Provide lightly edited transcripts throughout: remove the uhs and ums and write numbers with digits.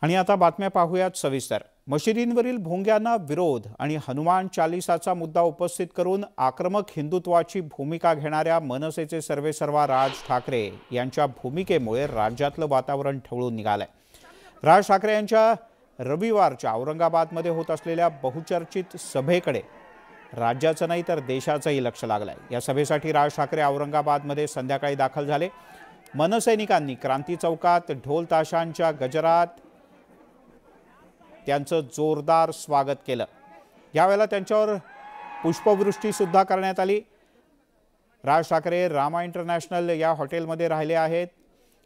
आणि आता बातम्या पाहूयात सविस्तर। मशिदींवरील भोंग्यांना विरोध आणि हनुमान चालीसाचा मुद्दा उपस्थित करून आक्रमक हिंदुत्वाची भूमिका घेणाऱ्या मनसेचे सर्वेसर्वा राज ठाकरे यांच्या भूमिकेमुळे राज्यातलं वातावरण ठवळून निघालंय। राज ठाकरे यांच्या रविवारच्या औरंगाबादमध्ये होत असलेल्या बहुचर्चित सभेकडे राज्याचं नाही तर देशाचंही लक्ष लागलंय। या सभेसाठी राज ठाकरे औरंगाबादमध्ये संध्याकाळी दाखल झाले। मनसैनिकांनी क्रांती चौकात ढोल ताशांच्या गजरात त्यांचं जोरदार स्वागत केलं। यावेळेला त्यांच्यावर पुष्पवृष्टी सुद्धा करण्यात आली। राज ठाकरे रामा इंटरनॅशनल या हॉटेलमध्ये राहिले आहेत।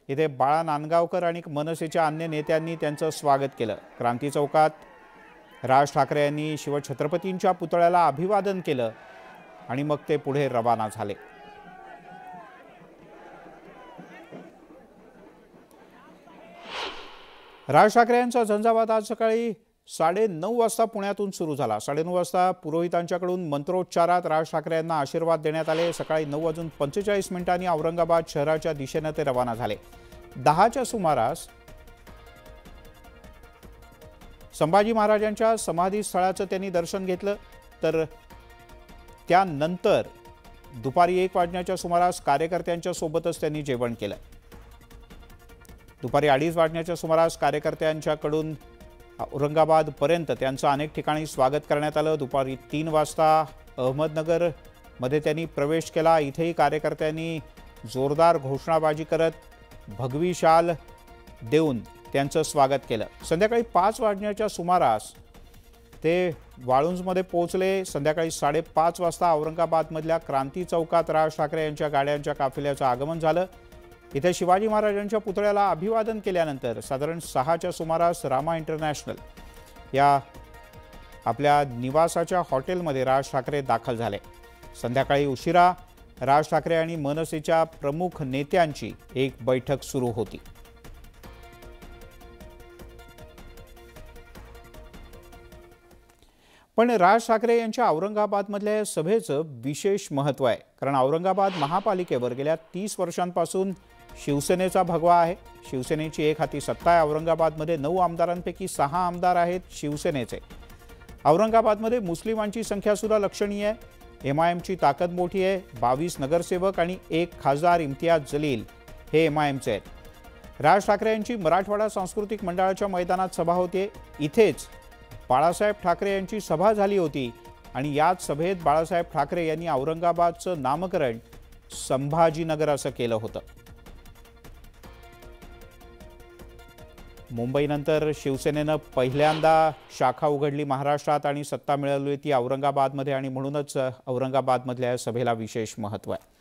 इथे बाळा नांदगावकर आणि मनसेच्या अन्य नेत्यांनी त्यांचं स्वागत केलं। क्रांती चौकात राज ठाकरे यांनी शिवछत्रपतींच्या पुतळ्याला अभिवादन केलं आणि मग ते पुढे रवाना झाले। राज ठाकरे यांचा झंझावात आज सकाळी 9:30 वाजता पुण्यातून सुरू झाला। 9:30 वाजता पुरोहितांच्याकडून मंत्रोच्चारात राज ठाकरे यांना आशीर्वाद देण्यात आले। सकाळी 9:45 औरंगाबाद शहराच्या दिशेने ते रवाना झाले। 10च्या सुमारास संभाजी महाराजांच्या समाधी स्थळाचं त्यांनी दर्शन घेतलं। तर त्यानंतर दुपारी 1 वाजण्याच्या सुमारास कार्यकर्त्यांच्या सोबतच त्यांनी जेवण केलं। दुपारी 2:30 वाजण्याच्या सुमारास कार्यकर्त्यांच्याकडून औरंगाबादपर्यंत त्यांचं अनेक ठिकाणी स्वागत करण्यात आलं। दुपारी 3 वाजता अहमदनगर मध्ये त्यांनी प्रवेश केला। इथेही कार्यकर्त्यांनी जोरदार घोषणाबाजी करत भगवी शाल देऊन त्यांचं स्वागत केलं। संध्याकाळी 5 वाजण्याच्या सुमारास ते वाळुंजमध्ये पोहोचले। संध्याकाळी 5:30 वाजता औरंगाबादमधल्या क्रांती चौकात राज ठाकरे यांच्या गाड्यांच्या काफिल्याचं आगमन झालं। इथे शिवाजी महाराजांच्या पुतळ्याला अभिवादन केल्यानंतर साधारण 6च्या सुमारास रामा इंटरनॅशनल या आपल्या निवासाच्या हॉटेलमध्ये राज ठाकरे दाखल झाले। संध्याकाळी उशिरा राज ठाकरे आणि मनसेच्या प्रमुख नेत्यांची एक बैठक सुरू होती। पण राज ठाकरे यांच्या औरंगाबादमधल्या या सभेचं विशेष महत्त्व आहे, कारण औरंगाबाद महापालिकेवर गेल्या 30 वर्षांपासून शिवसेनेचा भगवा आहे। शिवसेनेची एक हाती सत्ता आहे। औरंगाबादमध्ये 9 आमदारांपैकी 6 आमदार आहेत शिवसेनेचे। औरंगाबादमध्ये मुस्लिमांची संख्या सुद्धा लक्षणीय आहे। MIMची ताकद मोठी आहे। 22 नगरसेवक आणि 1 खासदार इम्तियाज जलील हे MIMचे आहेत। राज ठाकरे यांची मराठवाडा सांस्कृतिक मंडळाच्या मैदानात सभा होते। इथेच बाळासाहेब ठाकरे यांची सभा झाली होती आणि याच सभेत बाळासाहेब ठाकरे यांनी औरंगाबादचं नामकरण संभाजीनगर असं केलं होतं। मुंबईनंतर शिवसेनेनं पहिल्यांदा शाखा उघडली महाराष्ट्रात आणि सत्ता मिळवली ती औरंगाबादमध्ये, आणि म्हणूनच औरंगाबादमधल्या सभेला विशेष महत्त्व आहे।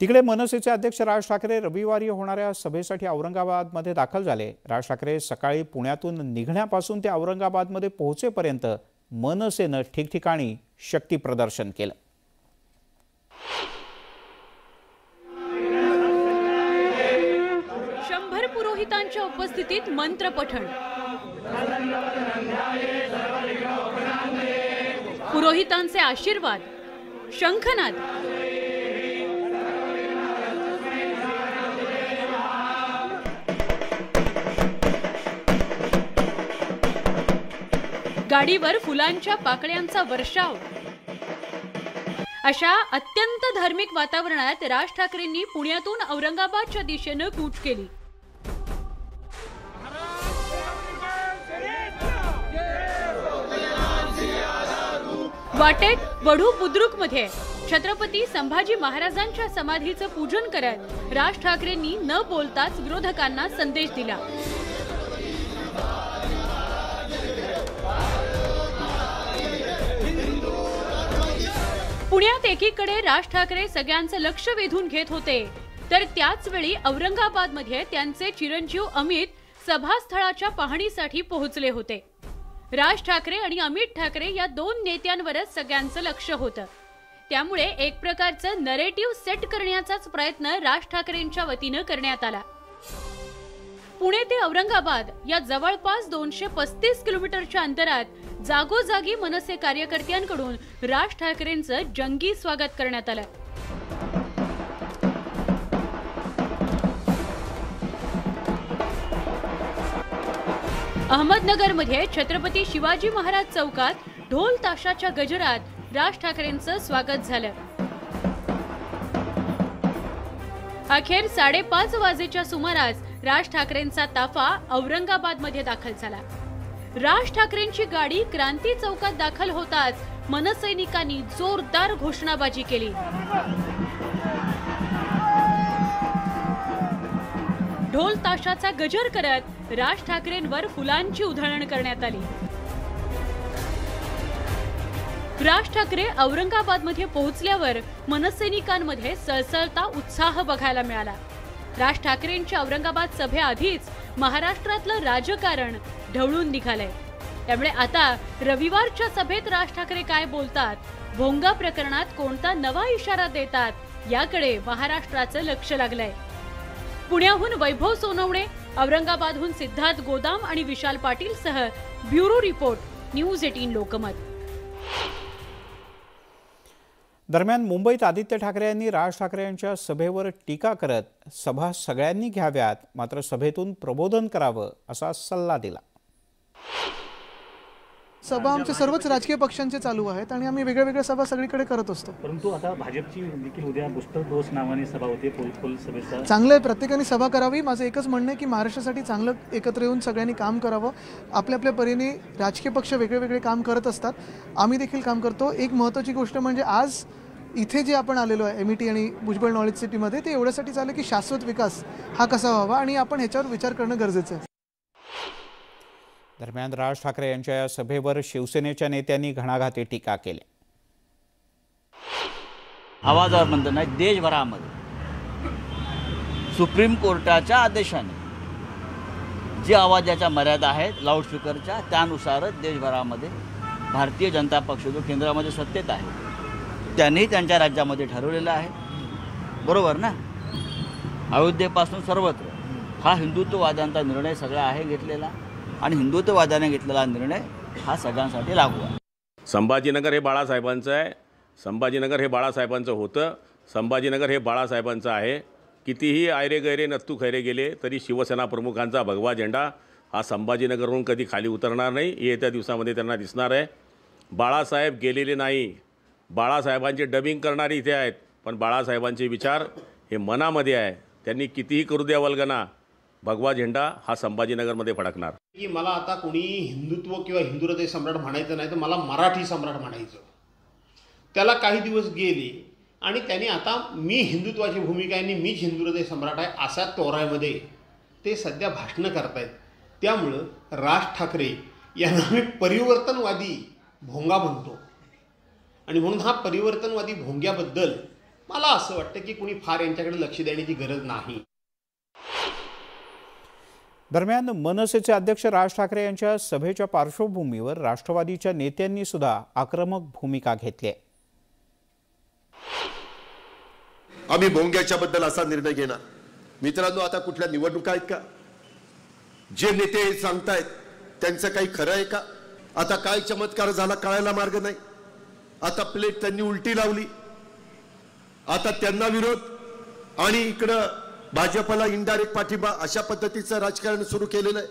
तिकडे मनसेचे अध्यक्ष राज ठाकरे रविवारी होणाऱ्या सभेसाठी औरंगाबादमध्ये दाखल झाले। राज ठाकरे सकाळी पुण्यातून निघण्यापासून ते औरंगाबादमध्ये पोहोचेपर्यंत मनसेनं ठिकठिकाणी शक्ती प्रदर्शन केलं। पुरोहितांच्या उपस्थितीत मंत्र पठण, पुरोहितांचे आशीर्वाद, शंखनाद, गाडीवर फुलांच्या पाकळ्यांचा वर्षाव, अशा अत्यंत धार्मिक वातावरणात राज ठाकरेंनी पुण्यातून औरंगाबादच्या दिशेने कूच केली। वाटेत वढू बुद्रुक मध्ये छत्रपती संभाजी महाराजांच्या समाधीचं पूजन करत राज ठाकरेंनी न बोलताच विरोधकांना संदेश दिला। पुण्यात एकीकडे राज ठाकरे सगळ्यांचं लक्ष वेधून घेत होते, तर त्याच वेळी औरंगाबादमध्ये त्यांचे चिरंजीव अमित सभास्थळाच्या पाहणीसाठी पोहोचले होते। राज ठाकरे आणि अमित ठाकरे या 2 नेत्यांवरच सगळ्यांचं लक्ष होतं। त्यामुळे एक प्रकारचं नरेटिव्ह सेट करण्याचाच प्रयत्न राज ठाकरेंच्या वतीनं करण्यात आला। पुणे ते औरंगाबाद या जवळपास 235 किलोमीटरच्या अंतरात जागोजागी मनसे कार्यकर्त्यांकडून राज ठाकरेंचं जंगी स्वागत करण्यात आलं। अहमदनगरमध्ये छत्रपती शिवाजी महाराज चौकात ढोल ताशाच्या गजरात राज ठाकरेंचं स्वागत झालं। अखेर 5:30 वाजेच्या सुमारास राज ठाकरेंचा ताफा औरंगाबादमध्ये दाखल झाला। राज ठाकरेंची गाडी क्रांती चौकात दाखल होताच मनसैनिकांनी जोरदार घोषणाबाजी केली। ढोल ताशाचा गजर करत राज ठाकरेंवर फुलांची उधळण करण्यात आली। राज ठाकरे औरंगाबादमध्ये पोहोचल्यावर मनसैनिकांमध्ये सळसळता उत्साह बघायला मिळाला। राज ठाकरेंच्या औरंगाबाद सभेआधीच महाराष्ट्रातलं राजकारण ढवळून निघालंय। त्यामुळे आता रविवारच्या सभेत राज ठाकरे काय बोलतात, भोंगा प्रकरणात कोणता नवा इशारा देतात याकडे महाराष्ट्राचं लक्ष लागलंय। पुण्याहून वैभव सोनवणे, औरंगाबादहून सिद्धार्थ गोदाम आणि विशाल पाटील सह ब्युरो रिपोर्ट, न्यूज 18 लोकमत। दरम्यान मुंबईत आदित्य ठाकरे यांनी राज ठाकरे यांच्या सभेवर टीका करत सभा सगळ्यांनी घ्याव्यात, मात्र सभेतून प्रबोधन करावं असा सल्ला दिला। सभा आमच्या सर्वच राजकीय पक्षांचे चालू आहेत आणि आम्ही वेगवेगळ्या सभा सगळीकडे करत असतो। परंतु आता भाजपची देखील उद्या बूस्टर डोस नावाने सभा होते फुल सभेचा। चांगलं आहे, प्रत्येकाने सभा करावी। माझं एकच म्हणणं आहे की महाराष्ट्रासाठी चांगलं एकत्र येऊन सगळ्यांनी काम करावं। आपल्या आपल्या परीने राजकीय पक्ष वेगळे काम करत असतात, आम्ही देखील काम करतो। एक महत्त्वाची गोष्ट म्हणजे आज इथे जे आपण आलेलो आहे MET आणि भुजबळ नॉलेज सिटीमध्ये, ते एवढ्यासाठी चाललं की शाश्वत विकास हा कसा व्हावा आणि आपण ह्याच्यावर विचार करणं गरजेचं आहे। दरम्यान राज ठाकरे यांच्या या सभेवर शिवसेनेच्या नेत्यांनी घणाघाती टीका केली। आवाजावर म्हणतो नाही, देशभरामध्ये सुप्रीम कोर्टाच्या आदेशाने जी आवाजाच्या मर्यादा आहेत लाऊडस्पीकरच्या, त्यानुसारच देशभरामध्ये भारतीय जनता पक्ष जो केंद्रामध्ये सत्तेत आहे त्यांनी त्यांच्या राज्यामध्ये ठरवलेलं आहे, बरोबर ना। अयोध्येपासून सर्वत्र हा हिंदुत्ववाद्यांचा निर्णय सगळा आहे घेतलेला, आणि हिंदुत्ववाद्याने घेतलेला निर्णय हा सगळ्यांसाठी लागू आहे। संभाजीनगर हे बाळासाहेबांचं आहे, संभाजीनगर हे बाळासाहेबांचं होतं, संभाजीनगर हे बाळासाहेबांचं आहे। कितीही आयरे गैरे नत्तू खैरे गेले तरी शिवसेना प्रमुखांचा भगवा झेंडा हा संभाजीनगरहून कधी खाली उतरणार नाही, येत्या दिवसामध्ये त्यांना दिसणार आहे। बाळासाहेब गेलेले नाही, बाळासाहेबांचे डबिंग करणारे इथे आहेत, पण बाळासाहेबांचे विचार हे मनामध्ये आहे। त्यांनी कितीही करू द्या वल्गना, भगवा झेंडा हा संभाजीनगरमध्ये फडकणार। की मला आता कोणी हिंदुत्व किंवा हिंदू हृदय सम्राट म्हणायचं नाही, तर मला मराठी सम्राट म्हणायचं। त्याला काही दिवस गेले आणि त्याने आता मी हिंदुत्वाची भूमिका आहे आणि मीच हिंदू हृदय सम्राट आहे अशा तोऱ्यामध्ये ते सध्या भाषणं करतायत। त्यामुळं राज ठाकरे यांना मी परिवर्तनवादी भोंगा म्हणतो, आणि म्हणून हा परिवर्तनवादी भोंग्याबद्दल मला असं वाटतं की कुणी फार यांच्याकडे लक्ष देण्याची गरज नाही। दरम्यान मनसेचे अध्यक्ष राज ठाकरे यांच्या सभेच्या पार्श्वभूमीवर राष्ट्रवादीच्या नेत्यांनी सुद्धा आक्रमक भूमिका घेतली आहे। आम्ही भोंग्याच्या बद्दल असा निर्णय घेणार। मित्रांनो, आता कुठल्या निवडणुका आहेत का? जे नेते सांगतायत त्यांचं काही खरं आहे का? आता काय चमत्कार झाला कळायला मार्ग नाही। आता प्लेट त्यांनी उलटी लावली, आता त्यांना विरोध, आणि इकडं भाजपला इनडायरेक्ट पाठिंबा, अशा पद्धतीचं राजकारण सुरू केलेलं आहे।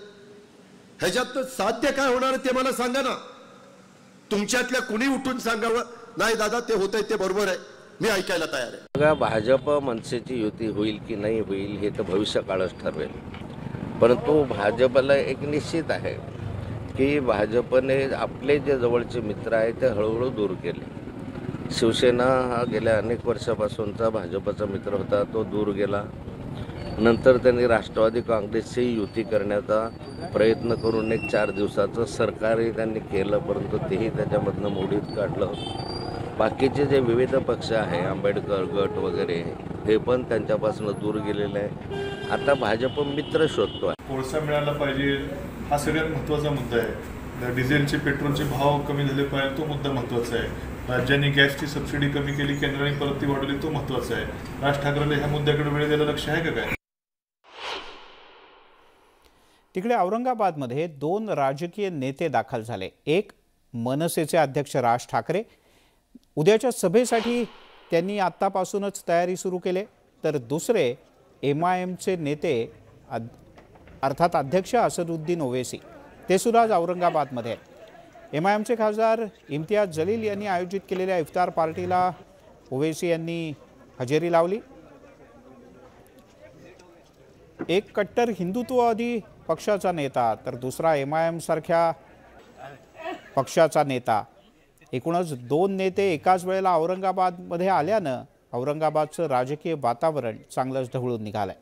ह्याच्यात साध्य काय होणार ते मला सांगा ना। तुमच्यातल्या कुणी उठून सांगावं नाही दादा ते होतंय ते बरोबर आहे, मी ऐकायला तयार आहे। बघा, भाजप मनसेची युती होईल की नाही होईल हे तर भविष्यकाळच ठरवेल, परंतु भाजपला एक निश्चित आहे की भाजपने आपले जे जवळचे मित्र आहेत ते हळूहळू दूर केले। शिवसेना हा गेल्या अनेक वर्षापासूनचा भाजपचा मित्र होता, तो दूर गेला। नंतर त्यांनी राष्ट्रवादी काँग्रेसची युती करण्याचा प्रयत्न करून 4 दिवसाचं सरकारही त्यांनी केलं, परंतु तेही त्याच्यामधनं मोडीत काढलं। बाकीचे जे विविध पक्ष आहे, आंबेडकर गट वगैरे, हे पण त्यांच्यापासून दूर गेलेले आहे। आता भाजप मित्र शोधतो आहे। कोळसा मिळाला पाहिजे हा सगळ्यात महत्त्वाचा मुद्दा आहे। डिझेलचे पेट्रोलचे भाव कमी झाले पाहिजे तो मुद्दा महत्त्वाचा आहे। राज्यांनी गॅसची सबसिडी कमी केली, केंद्राने परत ती वाढवली, तो महत्त्वाचा आहे। राज ठाकरेंना ह्या मुद्द्याकडे वेळ द्यायला लक्ष आहे का काय? तिकडे औरंगाबादमध्ये 2 राजकीय नेते दाखल झाले। एक मनसेचे अध्यक्ष राज ठाकरे, उद्याच्या सभेसाठी त्यांनी आत्तापासूनच तयारी सुरू केली, तर दुसरे MIMचे नेते अर्थात अध्यक्ष असदुद्दीन ओवैसी ते सुद्धा आज औरंगाबादमध्ये. MIMचे खासदार इम्तियाज जलील यांनी आयोजित केलेल्या इफ्तार पार्टीला ओवैसी यांनी हजेरी लावली. एक कट्टर हिंदुत्ववादी पक्षाचा नेता तर दुसरा MIM सारख्या पक्षाचा नेता, एकूणच 2 नेते एकाच वेळेला औरंगाबादमध्ये आल्यानं औरंगाबादचं राजकीय वातावरण चांगलंच ढवळून निघालंय.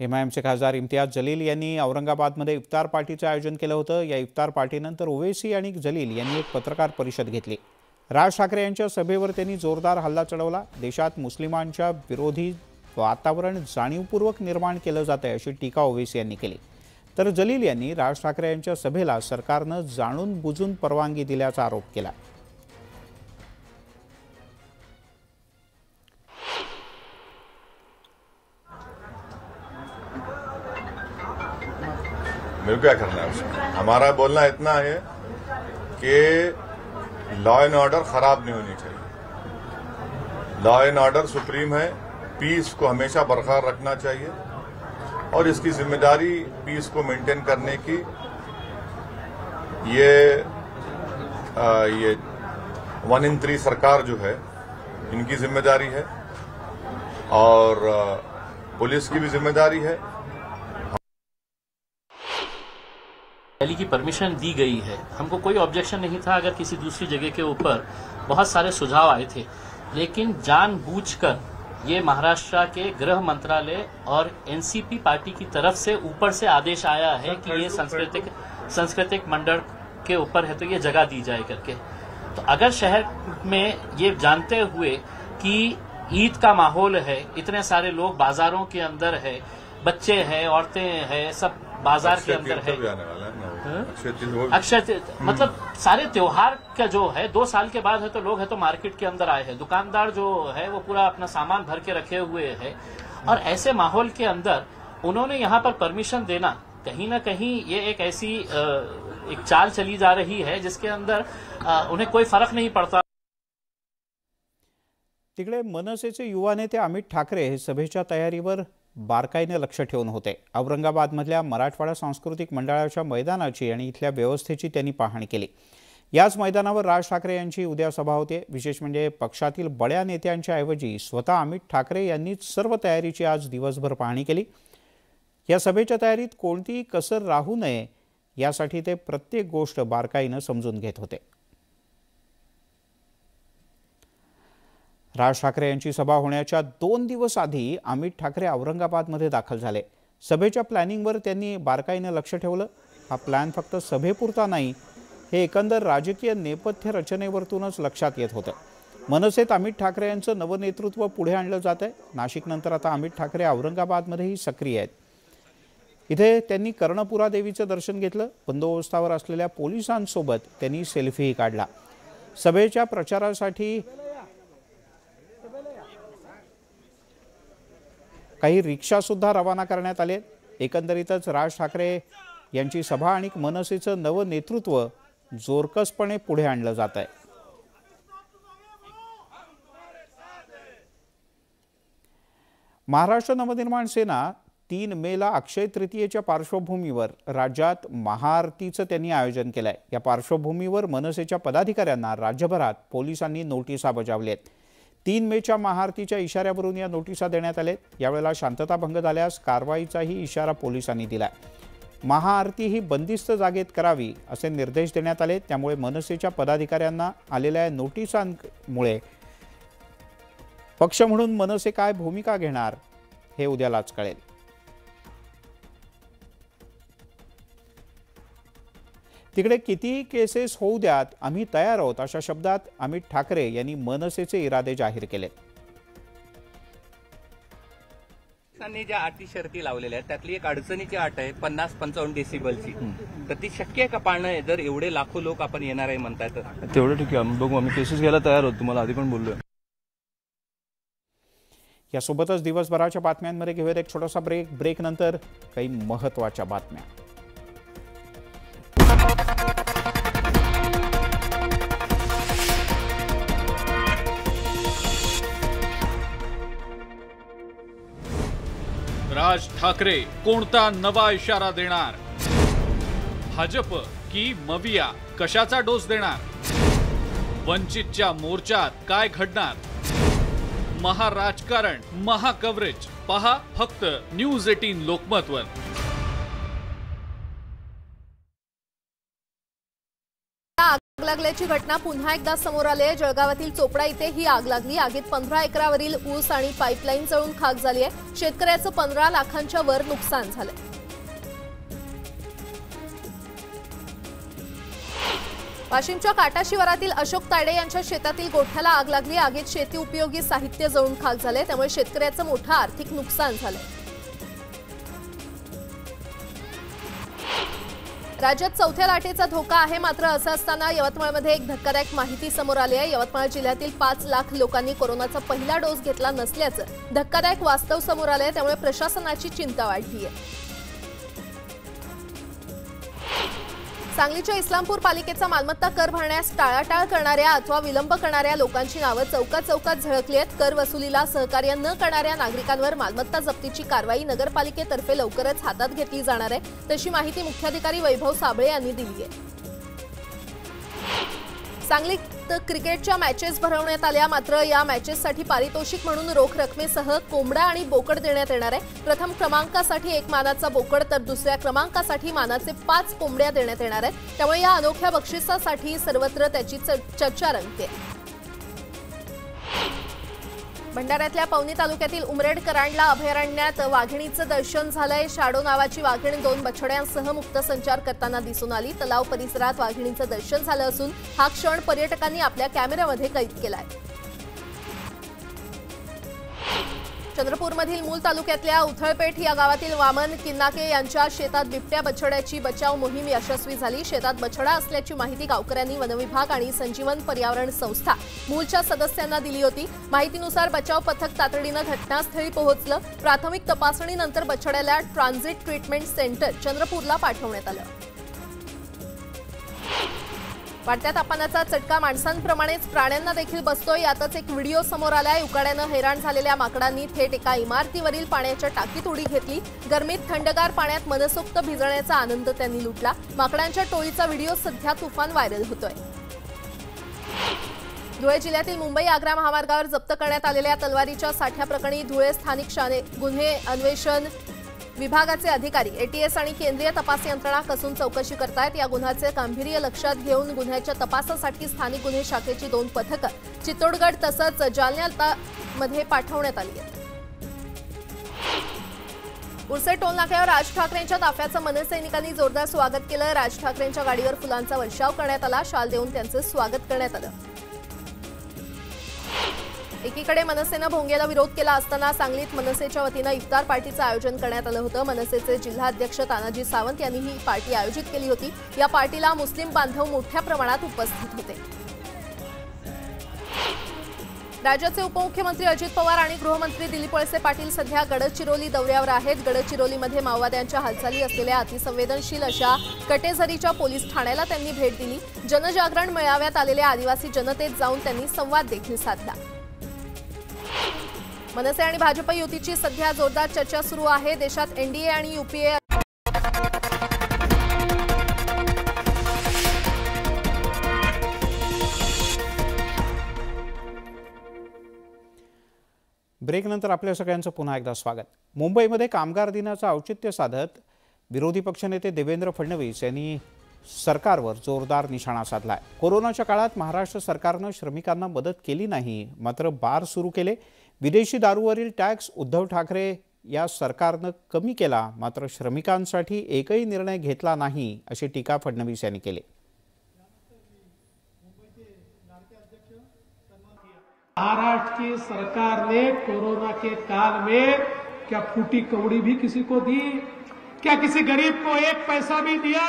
MIMचे खासदार इम्तियाज जलील यांनी औरंगाबादमध्ये इफ्तार पार्टीचं आयोजन केलं होतं. या इफ्तार पार्टीनंतर ओवैसी आणि जलील यांनी एक पत्रकार परिषद घेतली. राज ठाकरे यांच्या सभेवर त्यांनी जोरदार हल्ला चढवला. देशात मुस्लिमांच्या विरोधी वातावरण जाणीवपूर्वक निर्माण केलं जातंय अशी टीका ओवैसी यांनी केली. तर जलील यांनी राज ठाकरे यांच्या सभेला सरकारनं जाणून बुजून परवानगी दिल्याचा आरोप केला. मेरे को क्या करना है उसमें? हमारा बोलना इतना है कि लॉ एंड ऑर्डर खराब नहीं होनी चाहिए. लॉ एंड ऑर्डर सुप्रीम है, पीस को हमेशा बरकरार रखना चाहिए और इसकी जिम्मेदारी पीस को मेंटेन करने की ये 1 in 3 सरकार जो है इनकी जिम्मेदारी है और पुलिस की भी जिम्मेदारी है. रैली की परमिशन दी गई है, हमको कोई ऑब्जेक्शन नहीं था अगर किसी दूसरी जगह के ऊपर बहुत सारे सुझाव आए थे, लेकिन जानबूझकर ये महाराष्ट्र के गृह मंत्रालय और एनसीपी पार्टी की तरफ से ऊपर से आदेश आया है कि ये सांस्कृतिक मंडल के ऊपर है तो ये जगह दी जाए करके. तो अगर शहर में ये जानते हुए कि ईद का माहौल है, इतने सारे लोग बाजारों के अंदर है, बच्चे हैं, औरतें हैं, सब बाजार के अंदर है, अक्षय मतलब सारे त्योहार का जो है 2 साल के बाद है तो लोग है तो मार्केट के अंदर आए हैं, दुकानदार जो है वो पूरा अपना सामान भर के रखे हुए हैं और ऐसे माहौल के अंदर उन्होंने यहाँ पर परमिशन देना कहीं ना कहीं ये एक ऐसी एक चाल चली जा रही है जिसके अंदर उन्हें कोई फर्क नहीं पड़ता. तिकडे मनसेचे युवा नेते अमित ठाकरे हे सभेच्या तयारीवर बारकाईने लक्ष ठेवून होते. औरंगाबादमधल्या मराठवाडा सांस्कृतिक मंडळाच्या मैदानाची आणि इथल्या व्यवस्थेची त्यांनी पाहणी केली. याच मैदानावर राज ठाकरे यांची उद्या सभा होते. विशेष म्हणजे पक्षातील बड्या नेत्यांच्या ऐवजी स्वतः अमित ठाकरे यांनीच सर्व तयारीची आज दिवसभर पाहणी केली. या सभेच्या तयारीत कोणतीही कसर राहू नये यासाठी ते प्रत्येक गोष्ट बारकाईने समजून घेत होते. राज ठाकरे यांची सभा होण्याच्या 2 दिवस आधी अमित ठाकरे औरंगाबादमध्ये दाखल झाले. सभेच्या प्लॅनिंगवर त्यांनी बारकाईने लक्ष ठेवलं. हा प्लॅन फक्त सभेपुरता नाही, हे एकंदर राजकीय नेपथ्य रचनेवरतूनच लक्षात येत होतं. मनसेत अमित ठाकरे यांचं नवं नेतृत्व पुढे आणलं जात आहे. नाशिकनंतर आता अमित ठाकरे औरंगाबादमध्येही सक्रिय आहेत. इथे त्यांनी कर्णपुरा देवीचं दर्शन घेतलं. बंदोबस्तावर असलेल्या पोलिसांसोबत त्यांनी सेल्फीही काढला. सभेच्या प्रचारासाठी काही रिक्षा सुद्धा रवाना करण्यात आले. एकंदरीतच राज ठाकरे यांची सभा आणि मनसेचं नवं नेतृत्व जोरकसपणे पुढे आणलं जात आहे. महाराष्ट्र नवनिर्माण सेना 3 मेला अक्षय तृतीयेच्या पार्श्वभूमीवर राज्यात महाआरतीचं त्यांनी आयोजन केलंय. या पार्श्वभूमीवर मनसेच्या पदाधिकाऱ्यांना राज्यभरात पोलिसांनी नोटिसा बजावल्यात. 3 मेच्या महाआरतीच्या इशाऱ्यावरून या नोटिसा देण्यात आल्या. यावेळेला शांतता भंग झाल्यास कारवाईचाही इशारा पोलिसांनी दिला. महाआरती ही बंदिस्त जागेत करावी असे निर्देश देण्यात आले. त्यामुळे मनसेच्या पदाधिकाऱ्यांना आलेल्या नोटिसांमुळे पक्ष म्हणून मनसे काय भूमिका घेणार हे उद्यालाच कळेल. तिकडे कितीही केसेस होऊ द्यात, आम्ही तयार आहोत अशा शब्दात अमित ठाकरे यांनी मनसेचे इरादे जाहीर केले. ज्या अटी शर्ती लावलेल्या आहेत त्यातली एक अडचणीची अट आहे 50-55 डेसिबलची. तर ती शक्य आहे का पाळणं? जर एवढे लाखो लोक आपण येणार आहे म्हणताय तर तेवढं ठीक आहे, आम्ही बघू, आम्ही केसेस घ्यायला तयार आहोत. तुम्हाला आधी पण बोललोय. यासोबतच दिवसभराच्या बातम्यांमध्ये घेऊयात एक छोटासा ब्रेक नंतर काही महत्त्वाच्या बातम्या. राज ठाकरे कोणता नवा इशारा देणार? भाजप की मविया कशाचा डोस देणार? वंचितच्या मोर्चात काय घडणार? महाराजकारण, महाकव्हरेज पहा फक्त न्यूज 18 लोकमतवर. आग लागल्याची घटना पुन्हा एकदा समोर आली आहे. जळगावातील चोपडा इथे ही आग लागली. आगीत 15 एकरावरील ऊस आणि पाईपलाईन जळून खाक झाली आहे. शेतकऱ्याचं 15 लाखांच्या वर नुकसान झालंय. वाशिमच्या काटा शिवारातील अशोक तायडे यांच्या शेतातील गोठ्याला आग लागली. आगीत शेती उपयोगी साहित्य जळून खाक झाले. त्यामुळे शेतकऱ्याचं मोठं आर्थिक नुकसान झालंय. राज्यात चौथ्या लाटेचा धोका आहे. मात्र असं असताना यवतमाळमध्ये एक धक्कादायक माहिती समोर आली आहे. यवतमाळ जिल्ह्यातील 5 लाख लोकांनी कोरोनाचा पहिला डोस घेतला नसल्याचं धक्कादायक वास्तव समोर आलंय. त्यामुळे प्रशासनाची चिंता वाढली आहे. सांगलीच्या इस्लामपूर पालिकेचा मालमत्ता कर भरण्यास टाळाटाळ करणाऱ्या अथवा विलंब करणाऱ्या लोकांची नावं चौकात झळकली आहेत. कर वसुलीला सहकार्य न करणाऱ्या नागरिकांवर मालमत्ता जप्तीची कारवाई नगरपालिकेतर्फे लवकरच हातात घेतली जाणार आहे. तशी माहिती मुख्याधिकारी वैभव साबळे यांनी दिली आहे. सांगलीत क्रिकेटच्या मॅचेस भरवण्यात आल्या. मात्र या मॅचेससाठी पारितोषिक म्हणून रोख रकमेसह कोंबडा आणि बोकड देण्यात येणार आहे. प्रथम क्रमांकासाठी 1 मानाचा बोकड तर दुसऱ्या क्रमांकासाठी मानाचे 5 कोंबड्या देण्यात येणार आहेत. त्यामुळे या अनोख्या बक्षिसासाठी सर्वत्र त्याची चर्चा रंगते. भंडाऱ्यातल्या पवनी तालुक्यातील उमरेड करांडला अभयारण्यात वाघिणीचं दर्शन झालंय. शाडो नावाची वाघीण 2 बछड्यांसह मुक्त संचार करताना दिसून आली. तलाव परिसरात वाघिणीचं दर्शन झालं असून हा क्षण पर्यटकांनी आपल्या कॅमेऱ्यामध्ये कैद केलाय. चंद्रपूरमधील मूल तालुक्यातल्या उथळपेठ या गावातील वामन किन्नाके यांच्या शेतात बिबट्या बछड्याची बचाव मोहीम यशस्वी झाली. शेतात बछडा असल्याची माहिती गावकऱ्यांनी वनविभाग आणि संजीवन पर्यावरण संस्था मूलच्या सदस्यांना दिली होती. माहितीनुसार बचाव पथक तातडीनं घटनास्थळी पोहोचलं. प्राथमिक तपासणीनंतर बछड्याला ट्रान्झिट ट्रीटमेंट सेंटर चंद्रपूरला पाठवण्यात आलं. वाढत्या तापमानाचा चटका माणसांप्रमाणेच प्राण्यांना देखील बसतोय. यातच एक व्हिडिओ समोर आलाय. उकाड्यानं हैराण झालेल्या माकडांनी थेट एका इमारतीवरील पाण्याच्या टाकीत उडी घेतली. गरमीत थंडगार पाण्यात मनसोक्त भिजण्याचा आनंद त्यांनी लुटला. माकडांच्या टोळीचा व्हिडिओ सध्या तुफान व्हायरल होतोय. धुळे जिल्ह्यातील मुंबई आग्रा महामार्गावर जप्त करण्यात आलेल्या तलवारीच्या साठ्याप्रकरणी धुळे स्थानिक गुन्हे अन्वेषण विभागाचे अधिकारी एटीएस आणि केंद्रीय तपास यंत्रणा कसून चौकशी करतायत. या गुन्ह्याचे गांभीर्य लक्षात घेऊन गुन्ह्याच्या तपासासाठी स्थानिक गुन्हे शाखेची 2 पथकं चित्तोडगड तसंच जालन्यामध्ये पाठवण्यात आली आहेत. उर्से टोल नाक्यावर राज ठाकरेंच्या ताफ्याचं मनसैनिकांनी जोरदार स्वागत केलं. राज ठाकरेंच्या गाडीवर फुलांचा वर्षाव करण्यात आला. शाल देऊन त्यांचं स्वागत करण्यात आलं. एकीकडे मनसेनं भोंग्याला विरोध केला असताना सांगलीत मनसेच्या वतीनं इफ्तार पार्टीचं आयोजन करण्यात आलं होतं. मनसेचे जिल्हाध्यक्ष तानाजी सावंत यांनी ही पार्टी आयोजित केली होती. या पार्टीला मुस्लिम बांधव मोठ्या प्रमाणात उपस्थित होते. राज्याचे उपमुख्यमंत्री अजित पवार आणि गृहमंत्री दिलीप वळसे पाटील सध्या गडचिरोली दौऱ्यावर आहेत. गडचिरोलीमध्ये माओवाद्यांच्या हालचाली असलेल्या अतिसंवेदनशील अशा कटेझरीच्या पोलीस ठाण्याला त्यांनी भेट दिली. जनजागरण मेळाव्यात आलेल्या आदिवासी जनतेत जाऊन त्यांनी संवाद देखील साधला. मनसे आणि भाजप युतीची सध्या जोरदार चर्चा सुरू आहे. देशात एनडीए आणि यूपीए ब्रेकनंतर आपल्या सगळ्यांचं पुन्हा एकदा स्वागत. मुंबईमध्ये कामगार दिनाचं औचित्य साधत विरोधी पक्षनेते देवेंद्र फडणवीस यांनी सरकारवर जोरदार निशाणा साधलाय. कोरोनाच्या काळात महाराष्ट्र सरकारनं श्रमिकांना मदत केली नाही, मात्र बार सुरू केले. विदेशी दारूवरील टॅक्स उद्धव ठाकरे या सरकारनं कमी केला, मात्र श्रमिकांसाठी एकही निर्णय घेतला नाही, अशी टीका फडणवीस यांनी केली. महाराष्ट्र की सरकार ने कोरोना के काल में क्या फूटी कौड़ी भी किसी को दी? क्या किसी गरीब को एक पैसा भी दिया?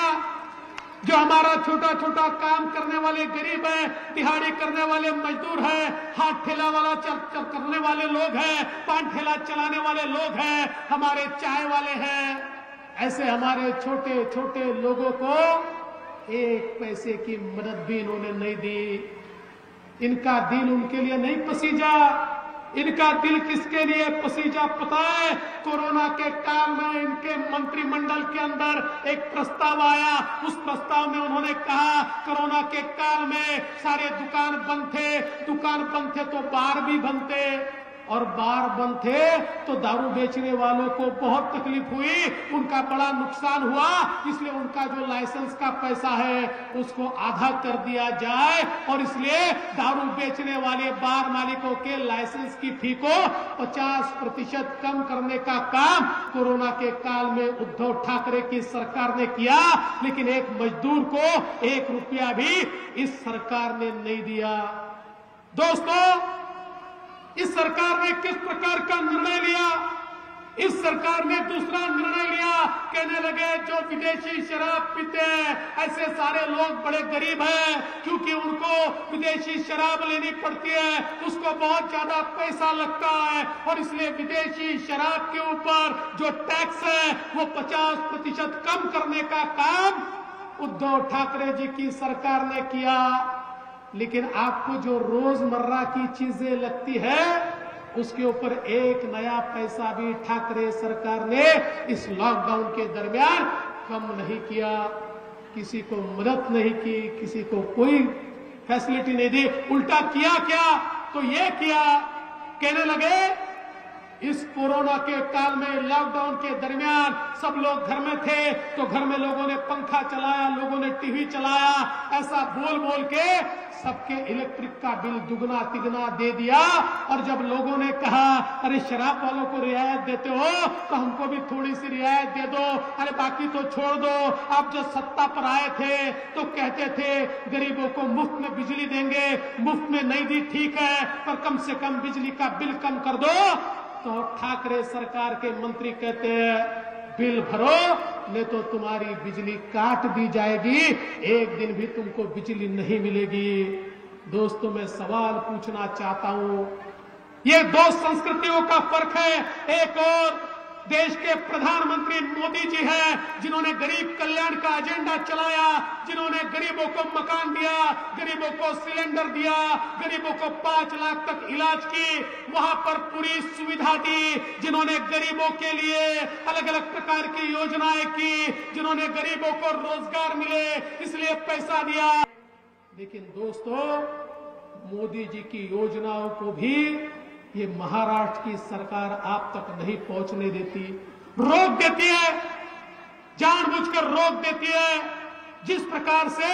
जो हमारा छोटा छोटा काम करने वाले गरीब हैं, दिहाड़ी करने वाले मजदूर हैं, हाथ ठेला वाला करने वाले लोग हैं, पान ठेला चलाने वाले लोग हैं, हमारे चाय वाले हैं, ऐसे हमारे छोटे छोटे लोगों को एक पैसे की मदद भी इन्होंने नहीं दी. इनका दिल उनके लिए नहीं पसीजा. इनका दिल किसके लिए पसीजा पता है? कोरोना के काल में इनके मंत्रिमंडल के अंदर एक प्रस्ताव आया। उस प्रस्ताव में उन्होंने कहा कोरोना के काल में सारे दुकान बंद थे तो बार भी बंद थे, और बार बंद थे तो दारू बेचने वालों को बहुत तकलीफ हुई, उनका बड़ा नुकसान हुआ। इसलिए उनका जो लाइसेंस का पैसा है उसको आधा कर दिया जाए, और इसलिए दारू बेचने वाले बार मालिकों के लाइसेंस की फी को 50% कम करने का काम कोरोना के काल में उद्धव ठाकरे की सरकार ने किया। लेकिन एक मजदूर को 1 रुपया भी इस सरकार ने नहीं दिया। दोस्तों, इस सरकार ने किस प्रकार का निर्णय लिया? इस सरकार ने दूसरा निर्णय लिया। कहने लगे जो विदेशी शराब पीते हैं ऐसे सारे लोग बड़े गरीब हैं, क्योंकि उनको विदेशी शराब लेनी पड़ती है, उसको बहुत ज्यादा पैसा लगता है, और इसलिए विदेशी शराब के ऊपर जो टैक्स है वो 50% कम करने का काम उद्धव ठाकरे जी की सरकार ने किया। लेकिन आपको जो रोजमर्रा की चीजें लगती है उसके ऊपर एक नया पैसा भी ठाकरे सरकार ने इस लॉकडाउन के दरमियान कम नहीं किया। किसी को मदद नहीं की, किसी को कोई फैसिलिटी नहीं दी। उल्टा किया क्या? तो ये किया, कहने लगे इस कोरोना के काल में लॉकडाउन के दरमियान सब लोग घर में थे तो घर में लोगों ने पंखा चलाया, लोगों ने टीवी चलाया, ऐसा बोल बोल के सबके इलेक्ट्रिक का बिल दुगना तिगना दे दिया। और जब लोगों ने कहा अरे शराब वालों को रियायत देते हो तो हमको भी थोड़ी सी रियायत दे दो, अरे बाकी तो छोड़ दो। आप जो सत्ता पर आए थे तो कहते थे गरीबों को मुफ्त में बिजली देंगे, मुफ्त में नहीं दी ठीक है, पर कम से कम बिजली का बिल कम कर दो। तो ठाकरे सरकार के मंत्री कहते हैं बिल भरो नहीं तो तुम्हारी बिजली काट दी जाएगी, एक दिन भी तुमको बिजली नहीं मिलेगी। दोस्तों, मैं सवाल पूछना चाहता हूं, ये 2 संस्कृतियों का फर्क है। एक और देश के प्रधानमंत्री मोदी जी हैं जिन्होंने गरीब कल्याण का एजेंडा चलाया, जिन्होंने गरीबों को मकान दिया, गरीबों को सिलेंडर दिया, गरीबों को 5 लाख तक इलाज की, वहां पर पूरी सुविधा दी, जिन्होंने गरीबों के लिए अलग अलग प्रकार की योजनाएं की, जिन्होंने गरीबों को रोजगार मिले इसलिए पैसा दिया। लेकिन दोस्तों, मोदी जी की योजनाओं को भी ये महाराष्ट्र की सरकार आप तक नहीं पहुंचने देती, रोक देती है, जानबूझकर रोक देती है। जिस प्रकार से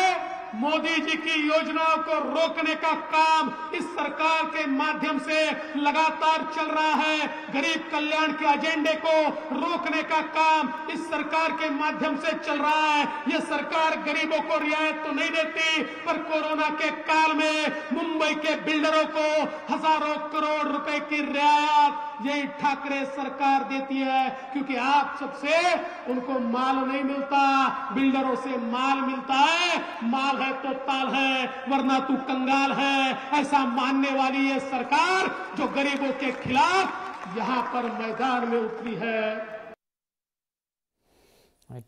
मोदी जी की योजनाओं को रोकने का काम इस सरकार के माध्यम से लगातार चल रहा है, गरीब कल्याण के एजेंडे को रोकने का काम इस सरकार के माध्यम से चल रहा है। यह सरकार गरीबों को रियायत तो नहीं देती, पर कोरोना के काल में मुंबई के बिल्डरों को हजारों करोड़ रुपए की रियायत यही ठाकरे सरकार देती है, क्योंकि आप सबसे उनको माल नहीं मिलता, बिल्डरों से माल मिलता है। माल है तो ताल है, वरना तू कंगाल है, ऐसा मानने वाली ये सरकार जो गरीबों के खिलाफ यहां पर मैदान में उतरी है।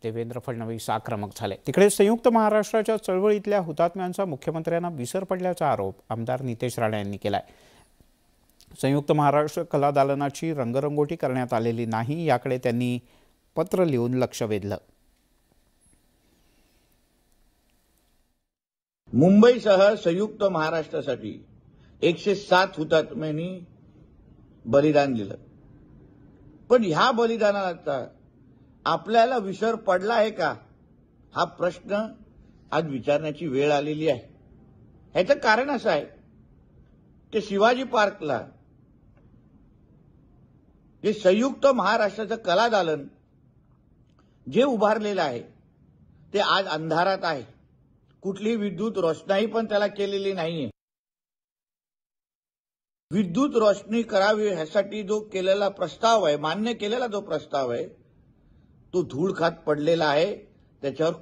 देवेंद्र फडणवीस आक्रमक झाले। तिकडे संयुक्त महाराष्ट्राच्या चळवळीतल्या हुतात्म्यांचा मुख्यमंत्र्यांना विसर पडल्याचा आरोप आमदार नितेश राणे यांनी केलाय। संयुक्त महाराष्ट्र कला दालनाची रंगरंगोटी करण्यात आलेली नाही याकडे त्यांनी पत्र लिहून लक्ष वेधलं। मुंबईसह संयुक्त महाराष्ट्रासाठी 107 हुतात्म्यांनी बलिदान दिलं, पण ह्या बलिदानाचा आपल्याला विसर पडला आहे का, हा प्रश्न आज विचारण्याची वेळ आलेली आहे। ह्याचं कारण असं आहे की शिवाजी पार्कला जे संयुक्त महाराष्ट्राचं कला दालन जे उभारलेलं आहे ते आज अंधारात आहे। कुठलीही विद्युत रोषणाई पण त्याला केलेली नाहीये। विद्युत रोषणी करावी ह्यासाठी जो केलेला प्रस्ताव आहे, मान्य केलेला जो प्रस्ताव आहे तो धूळ खात पडलेला आहे। त्याच्यावर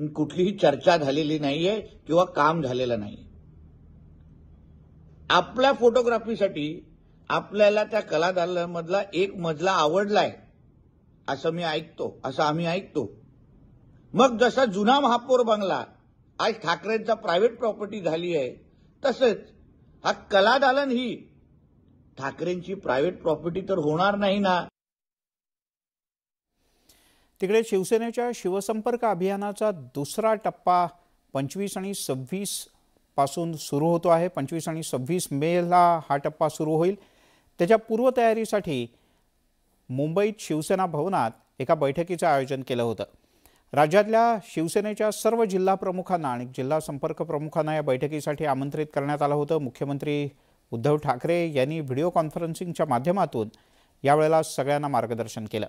कुठलीही चर्चा झालेली नाहीये किंवा काम झालेलं नाही। आपल्या फोटोग्राफीसाठी आपल्याला त्या कला दालनामधला एक मजला आवडलाय असं आम्ही ऐकतो। मग जसा जुना महापौर बंगला आज ठाकरेंचा प्रायव्हेट प्रॉपर्टी झाली आहे, तसंच हा कला दालन ही ठाकरेंची प्रायव्हेट प्रॉपर्टी तर होणार नाही ना. तिकडे शिवसेनेच्या शिवसंपर्क अभियानाचा दुसरा टप्पा 25 आणि 26 पासून सुरू होतो आहे. 25 आणि 26 मेला हा टप्पा सुरू होईल. त्याच्या पूर्वतयारीसाठी मुंबईत शिवसेना भवनात एका बैठकीचं आयोजन केलं होतं. राज्यातल्या शिवसेनेच्या सर्व जिल्हा प्रमुखांना आणि जिल्हा संपर्क प्रमुखांना या बैठकीसाठी आमंत्रित करण्यात आलं होतं. मुख्यमंत्री उद्धव ठाकरे यांनी व्हिडिओ कॉन्फरन्सिंगच्या माध्यमातून यावेळेला सगळ्यांना मार्गदर्शन केलं.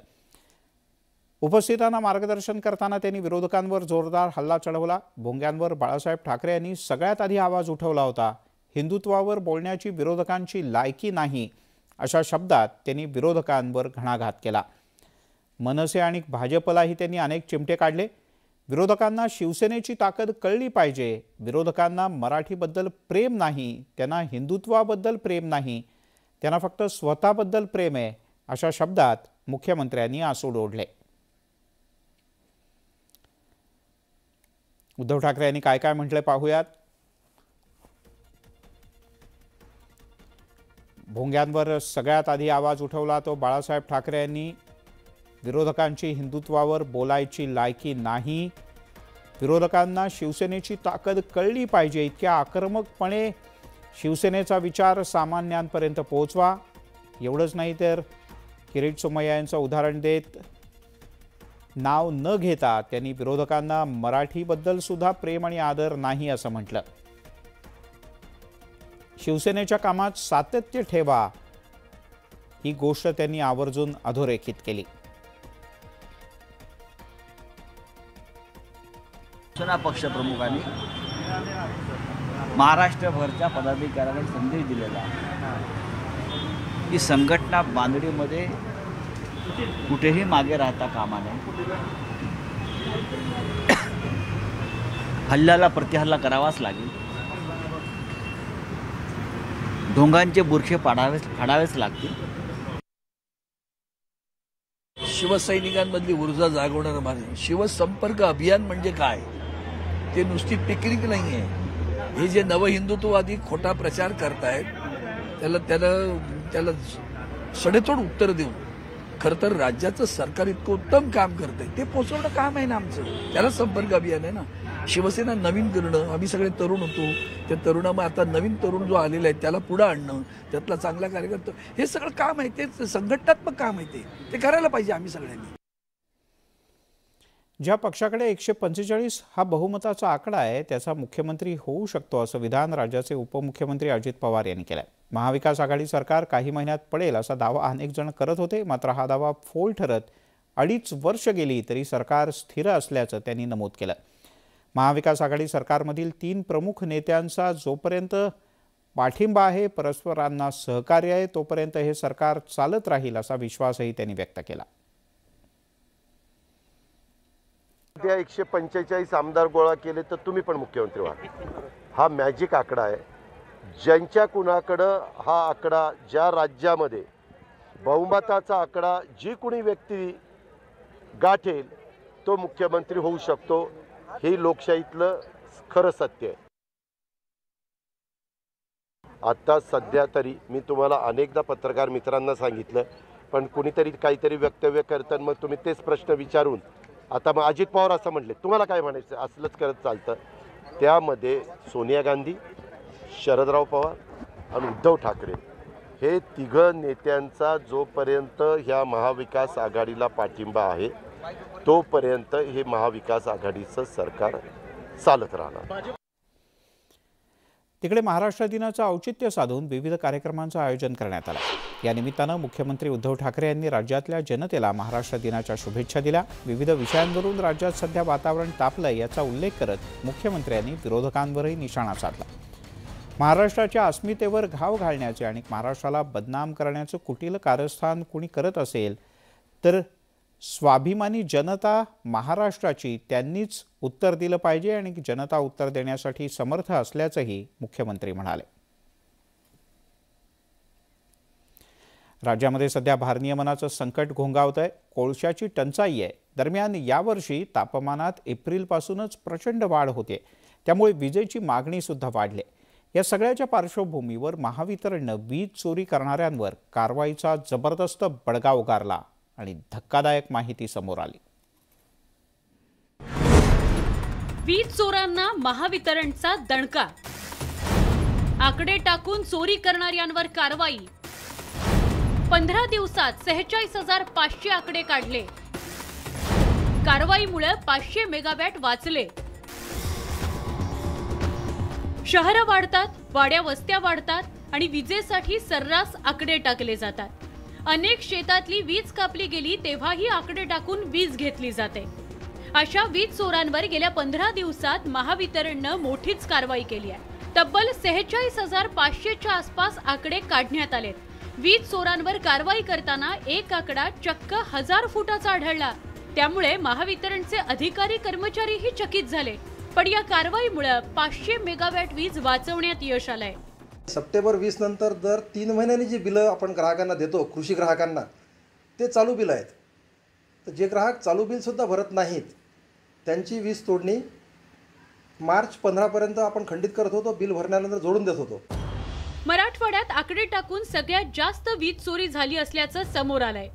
उपस्थितांना मार्गदर्शन करताना त्यांनी विरोधकांवर जोरदार हल्ला चढवला. भोंग्यांवर बाळासाहेब ठाकरे यांनी सगळ्यात आधी आवाज उठवला होता. हिंदुत्वावर बोलण्याची विरोधकांची लायकी नाही अशा शब्दात त्यांनी विरोधकांवर घणाघात केला. मनसे आणि भाजपलाही त्यांनी अनेक चिमटे काढले. विरोधकांना शिवसेनेची ताकद कळली पाहिजे. विरोधकांना मराठीबद्दल प्रेम नाही, त्यांना हिंदुत्वाबद्दल प्रेम नाही, त्यांना फक्त स्वतःबद्दल प्रेम आहे अशा शब्दात मुख्यमंत्र्यांनी आसूड ओढले. उद्धव ठाकरे यांनी काय काय म्हटले पाहूयात. भोंग्यांवर सगळ्यात आधी आवाज उठवला तो बाळासाहेब ठाकरे यांनी. विरोधकांची हिंदुत्वावर बोलायची लायकी नाही, विरोधकांना शिवसेनेची ताकद कळली पाहिजे, इतक्या आक्रमकपणे शिवसेनेचा विचार सामान्यांपर्यंत पोहोचवा. एवढंच नाही तर किरीट सोमय्या यांचं उदाहरण देत नाव न घेता त्यांनी विरोधकांना मराठीबद्दल सुद्धा प्रेम आणि आदर नाही असं म्हटलं. शिवसेनेच्या कामात सातत्य ठेवा ही गोष्ट त्यांनी आवर्जून अधोरेखित केली. शिवसेना पक्षप्रमुखांनी महाराष्ट्रभरच्या पदाधिकाऱ्यांना संदेश दिलेला आहे की संघटना बांधणीमध्ये कुठेही मागे राहता कामा नये. हल्ल्याला प्रतिहल्ला करावाच लागेल. ढोंगांचे बुरखे फाडावेच लागतील. शिवसैनिकांमधली ऊर्जा जागवणारं माझं शिवसंपर्क अभियान म्हणजे काय, ते नुसती पिकनिक नाही आहे. हे जे नवहिंदुत्ववादी खोटा प्रचार करतायत त्याला सडेतोड उत्तर देऊन खरं तर राज्याचं सरकार इतकं उत्तम काम करतंय ते पोचवणं काम आहे ना आमचं. त्याला संपर्क अभियान आहे ना. शिवसेना नवीन करणं, आम्ही सगळे तरुण होतो, त्या तरुणामग आता नवीन तरुण जो आलेला आहे त्याला पुढं आणणं, त्यातला चांगला कार्यकर्ता, हे सगळं काम आहे, ते संघटनात्मक काम आहे, ते करायला पाहिजे आम्ही सगळ्यांनी. ज्या पक्षाकडे 145 हा बहुमताचा आकडा आहे त्याचा मुख्यमंत्री होऊ शकतो असं विधान राज्याचे उपमुख्यमंत्री अजित पवार यांनी केलं. महाविकास आघाडी सरकार काही महिन्यात पडेल असा दावा अनेक जण करत होते. मात्र हा दावा फोल ठरत 2.5 वर्ष गेली तरी सरकार स्थिर असल्याचं त्यांनी नमूद केलं. महाविकास आघाडी सरकारमधील 3 प्रमुख नेत्यांचा जोपर्यंत पाठिंबा आहे, परस्परांना सहकार्य आहे, तोपर्यंत हे सरकार चालत राहील असा विश्वासही त्यांनी व्यक्त केला. 145 आमदार गोळा केले तर तुम्ही पण मुख्यमंत्री व्हा. हा मॅजिक आकडा आहे. ज्यांच्या कुणाकडं हा आकडा, ज्या राज्यामध्ये बहुमताचा आकडा जी कुणी व्यक्ती गाठेल तो मुख्यमंत्री होऊ शकतो. हे लोकशाहीतलं खरं सत्य आहे. आता सध्या तरी मी तुम्हाला अनेकदा पत्रकार मित्रांना सांगितलं, पण कुणीतरी काहीतरी वक्तव्य करतात मग तुम्ही तेच प्रश्न विचारून आता मग अजित पवार असं म्हटले, तुम्हाला काय म्हणायचं, असलंच करत चालतं. त्यामध्ये सोनिया गांधी, शरदराव पवार आणि उद्धव ठाकरे हे तिघं नेत्यांचा जोपर्यंत ह्या महाविकास आघाडीला पाठिंबा आहे तोपर्यंत हे महाविकास आघाडीचं सरकार चालत राहणार. तिकडे महाराष्ट्र दिनाचं औचित्य साधून विविध कार्यक्रमांचं आयोजन करण्यात आलं. या निमित्तानं मुख्यमंत्री उद्धव ठाकरे यांनी राज्यातल्या जनतेला महाराष्ट्र दिनाच्या शुभेच्छा दिल्या. विविध विषयांवरून राज्यात सध्या वातावरण तापलंय याचा उल्लेख करत मुख्यमंत्र्यांनी विरोधकांवरही निशाणा साधला. महाराष्ट्राच्या अस्मितेवर घाव घालण्याचे आणि महाराष्ट्राला बदनाम करण्याचं कुटील कारस्थान कुणी करत असेल तर स्वाभिमानी जनता महाराष्ट्राची त्यांनीच उत्तर दिलं पाहिजे आणि जनता उत्तर देण्यासाठी समर्थ असल्याचंही मुख्यमंत्री म्हणाले. राज्यामध्ये सध्या भारनियमनाचं संकट घोंगावतंय. कोळशाची टंचाई आहे. दरम्यान यावर्षी तापमानात एप्रिलपासूनच प्रचंड वाढ होते. त्यामुळे विजेची मागणी सुद्धा वाढली. या सगळ्याच्या पार्श्वभूमीवर महावितरणनं वीज चोरी करणाऱ्यांवर कारवाईचा जबरदस्त बडगा उगारला आणि धक्कादायक माहिती समोर आली। वीज चोरांना महावितरणचा दणका, आकडे टाकून चोरी करणाऱ्यांवर कारवाई। 15 दिवसात 46,500 आकडे काढले। कारवाईमुळे 500 मेगावॅट वाचले। शहरं वाढतात, वाड्या वस्त्या वाढतात आणि विजेसाठी सर्रास आकडे टाकले जातात। अनेक शेतातली वीज कापली गेली तेव्हाही आकडे टाकून वीज घेतली जाते। अशा वीज चोरांवर गेल्या 15 दिवसात महावितरणनं मोठीच कारवाई केली आहे। तब्बल 46,500च्या आसपास आकडे काढण्यात आले। वीज चोरांवर कारवाई करताना एक आकडा चक्क 1000 फुटाचा आढळला। त्यामुळे महावितरणचे अधिकारी कर्मचारीही चकित झाले। पण या कारवाईमुळे 500 मेगावॅट वीज वाचवण्यात यश आलंय। सप्टेंबर 20 नंतर दर 3 महिन्यांनी जी बिलं आपण ग्राहकांना देतो, कृषी ग्राहकांना, ते चालू बिल आहेत। तर जे ग्राहक चालू बिल सुद्धा भरत नाहीत त्यांची वीज तोडणी मार्च 15 पर्यंत आपण खंडित करत होतो, बिल भरल्यानंतर जोडून देत होतो। मराठवाड्यात आकडे टाकून सगळ्यात जास्त वीज चोरी झाली असल्याचं समोर आलंय।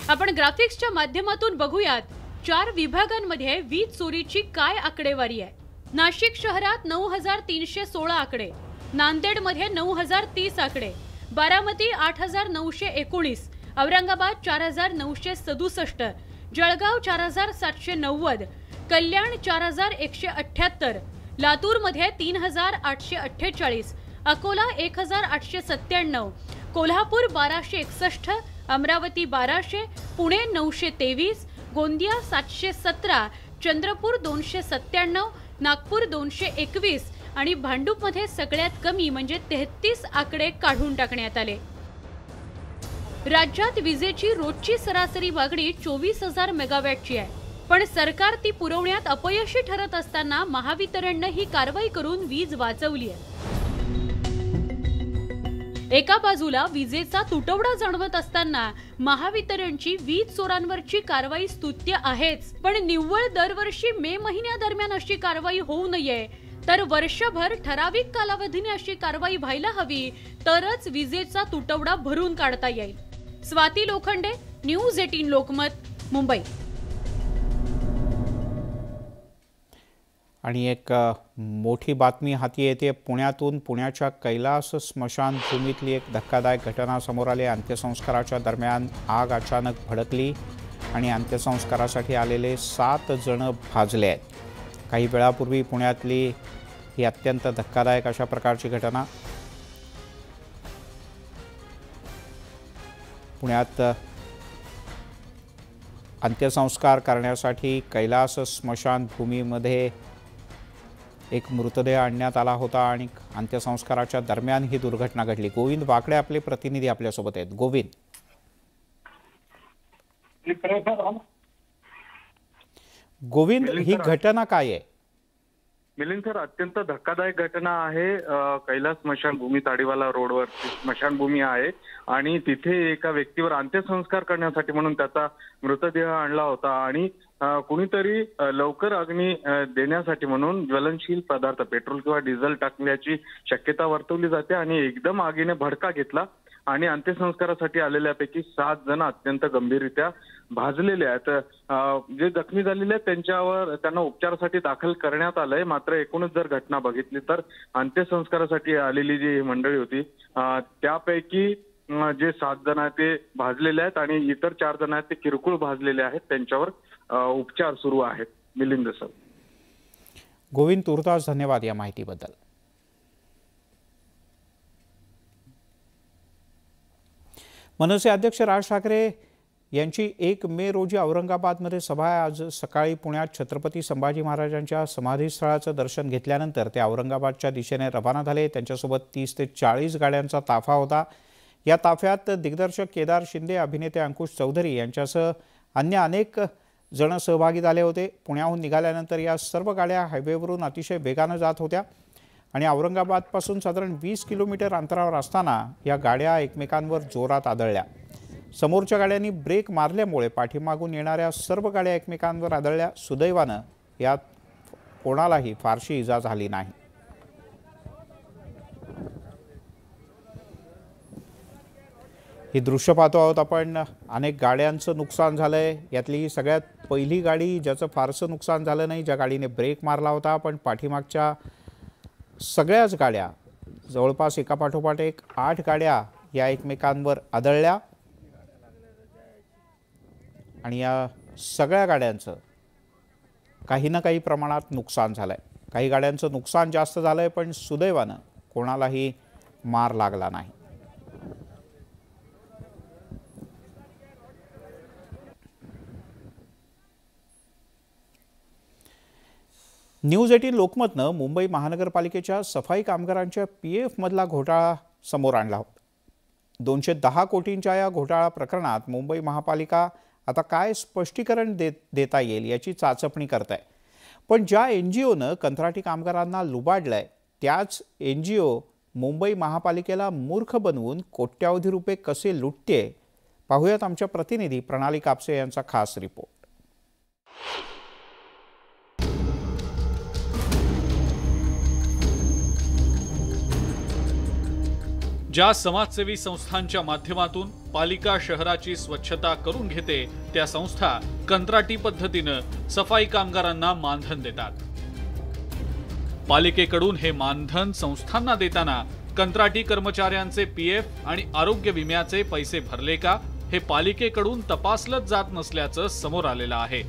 आपण ग्राफिक्सच्या माध्यमातून बघूयात 4 विभागांमध्ये वीज चोरीची काय आकडेवारी आहे। नाशिक शहरात 9,316 आकडे, नांदेडमध्ये 9,030 आकडे, बारामती 8,919, औरंगाबाद 4,967, जळगाव 4,790, कल्याण 4,178, लातूरमध्ये 3,848, अकोला 1,897, कोल्हापूर 1,261, अमरावती 1,200, पुणे 923, गोंदिया 717, चंद्रपूर 297, नागपूर 221 आणि भांडूपमध्ये सगळ्यात कमी म्हणजे 33 आकडे काढून टाकण्यात आले। राज्यात विजेची रोजची सरासरी मागणी 24,000 मेगावॅटची आहे, पण सरकार ती पुरवण्यात अपयशी ठरत असताना महावितरणनं ही कारवाई करून वीज वाचवली आहे। एका बाजूला विजेचा तुटवडा जाणवत असताना महावितरणची वीज चोरांवरची कारवाई स्तुत्य आहेच, पण निव्वळ दरवर्षी मे महिन्यादरम्यान अशी कारवाई होऊ नये, तर वर्षभर ठराविक कालावधीने अशी कारवाई व्हायला हवी, तरच विजेचा तुटवडा भरून काढता येईल। स्वाती लोखंडे, न्यूज 18 लोकमत, मुंबई। आणि एक मोठी बातमी हाती येते पुण्यातून। पुण्याच्या कैलास स्मशानभूमीतली एक धक्कादायक घटना समोर आली। अंत्यसंस्काराच्या दरम्यान आग अचानक भडकली आणि अंत्यसंस्कारासाठी आलेले 7 जण भाजले आहेत। काही वेळापूर्वी पुण्यातली ही अत्यंत धक्कादायक अशा प्रकारची घटना। पुण्यात अंत्यसंस्कार करण्यासाठी कैलास स्मशानभूमीमध्ये एक मृतदेह आणण्यात आला होता आणि अंत्यसंस्काराच्या दरम्यान ही दुर्घटना घडली। गोविंद वाकडे आपले प्रतिनिधी आपल्यासोबत आहेत। गोविंद, ही घटना काय आहे? मिलिंद सर, अत्यंत धक्कादायक घटना आहे। कैलास स्मशानभूमी ताडीवाला रोडवर स्मशानभूमी आहे आणि तिथे एका व्यक्तीवर अंत्यसंस्कार करण्यासाठी म्हणून त्याचा मृतदेह आणला होता आणि कुणीतरी लवकर अग्नी देण्यासाठी म्हणून ज्वलनशील पदार्थ पेट्रोल किंवा डिझेल टाकल्याची शक्यता वर्तवली जाते आणि एकदम आगीने भडका घेतला आणि अंत्यसंस्कारासाठी आलेल्यापैकी 7 जण अत्यंत गंभीररित्या भाजलेले आहेत। जे जखमी झालेले आहेत त्यांना उपचारासाठी दाखल करण्यात आलंय। मात्र एकूणच जर घटना बघितली तर अंत्यसंस्कारासाठी आलेली जी मंडळी होती त्यापैकी जे 7 जण आहेत ते भाजलेले आहेत आणि इतर 4 जण आहेत ते किरकोळ भाजलेले आहेत, त्यांच्यावर उपचार सुरू आहेत। मिलिंद सर, गोविंद, तुर्तास धन्यवाद या माहितीबद्दल। मनसे अध्यक्ष राज ठाकरे यांची 1 मे रोजी औरंगाबादमध्ये सभा आहे। आज सकाळी पुण्यात छत्रपती संभाजी महाराजांच्या समाधीस्थळाचं दर्शन घेतल्यानंतर ते औरंगाबादच्या दिशेने रवाना झाले। त्यांच्यासोबत 30 ते 40 गाड्यांचा ताफा होता। या ताफ्यात दिग्दर्शक केदार शिंदे, अभिनेते अंकुश चौधरी यांच्यासह अन्य अनेक जण सहभागी झाले होते। पुण्याहून निघाल्यानंतर या सर्व गाड्या हायवेवरून अतिशय वेगानं जात होत्या आणि औरंगाबादपासून साधारण 20 किलोमीटर अंतरावर असताना या गाड्या एकमेकांवर जोरात आदळल्या। समोरच्या गाड्यांनी ब्रेक मारल्यामुळे पाठीमागून येणाऱ्या सर्व गाड्या एकमेकांवर आदळल्या। सुदैवानं यात कोणालाही फारशी इजा झाली नाही। ही दृश्य पाहतो आहोत आपण. अनेक गाड्यांचं नुकसान झालंय. यातली सगळ्यात पहिली गाडी ज्याचं फारसं नुकसान झालं नाही, ज्या गाडीने ब्रेक मारला होता, पण पाठीमागच्या सगळ्याच गाड्या जवळपास एकापाठोपाठ एक 8 गाड्या या एकमेकांवर आदळल्या आणि या सगळ्या गाड्यांचं काही ना काही प्रमाणात नुकसान झालंय. काही गाड्यांचं नुकसान जास्त झालंय, पण सुदैवानं कोणालाही मार लागला नाही. न्यूज 18 लोकमतनं मुंबई महानगरपालिकेच्या सफाई कामगारांच्या PF मधला घोटाळा समोर आणला होता. 210 कोटींच्या या घोटाळा प्रकरणात मुंबई महापालिका आता काय स्पष्टीकरण देता येईल याची चाचपणी करत आहे. पण ज्या NGOनं कंत्राटी कामगारांना लुबाडलंय त्याच NGO मुंबई महापालिकेला मूर्ख बनवून कोट्यावधी रुपये कसे लुटते पाहूयात आमच्या प्रतिनिधी प्रणाली कापसे यांचा खास रिपोर्ट. ज्या समाजसेवी संस्थांच्या माध्यमातून पालिका शहराची स्वच्छता करून घेते त्या संस्था कंत्राटी पद्धतीनं सफाई कामगारांना मानधन देतात. पालिकेकडून हे मानधन संस्थांना देताना कंत्राटी कर्मचाऱ्यांचे PF आणि आरोग्य विम्याचे पैसे भरले का हे पालिकेकडून तपासलंच जात नसल्याचं समोर आलेलं आहे.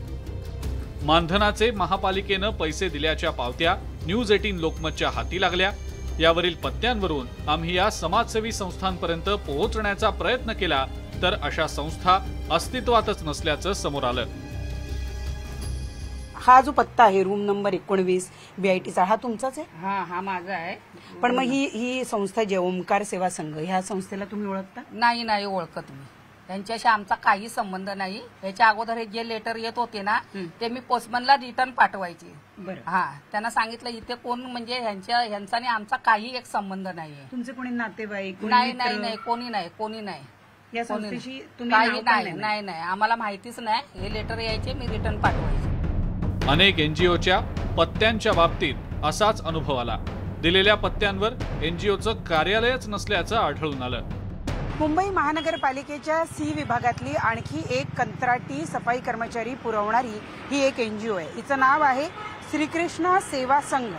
मानधनाचे महापालिकेनं पैसे दिल्याच्या पावत्या न्यूज 18 लोकमतच्या हाती लागल्या. यावरील पत्त्यांवरून आम्ही या समाजसेवी संस्थांपर्यंत पोहोचण्याचा प्रयत्न केला तर अशा संस्था अस्तित्वातच नसल्याचं समोर आलं. हा जो पत्ता आहे रूम नंबर 19 BITचा हा तुमचाच आहे? हा माझा आहे. पण मग ही संस्था जे ओमकार सेवा संघ ह्या संस्थेला तुम्ही ओळखता? नाही ओळखत मी. त्यांच्याशी आमचा काही संबंध नाही. याच्या अगोदर हे जे लेटर येत होते ना ते मी पोस्टमनला रिटर्न पाठवायचे. हा त्यांना सांगितलं इथे कोण म्हणजे ह्यांचा आणि आमचा काही एक संबंध नाहीये. तुमचे कोणी नातेवाईक? नाही कोणी नाही. या संस्थेशी तुम्ही नाही आम्हाला माहितीच नाही. हे लेटर यायचे मी रिटर्न पाठवायचे. अनेक NGOच्या पत्त्यांच्या बाबतीत असाच अनुभव आला. दिलेल्या पत्त्यांवर NGOचं कार्यालयच नसल्याचं आढळून आलं. मुंबई महानगरपालिकेच्या C विभागातली आणखी एक कंत्राटी सफाई कर्मचारी पुरवणारी ही एक NGO आहे. हिचं नाव आहे श्रीकृष्ण सेवा संघ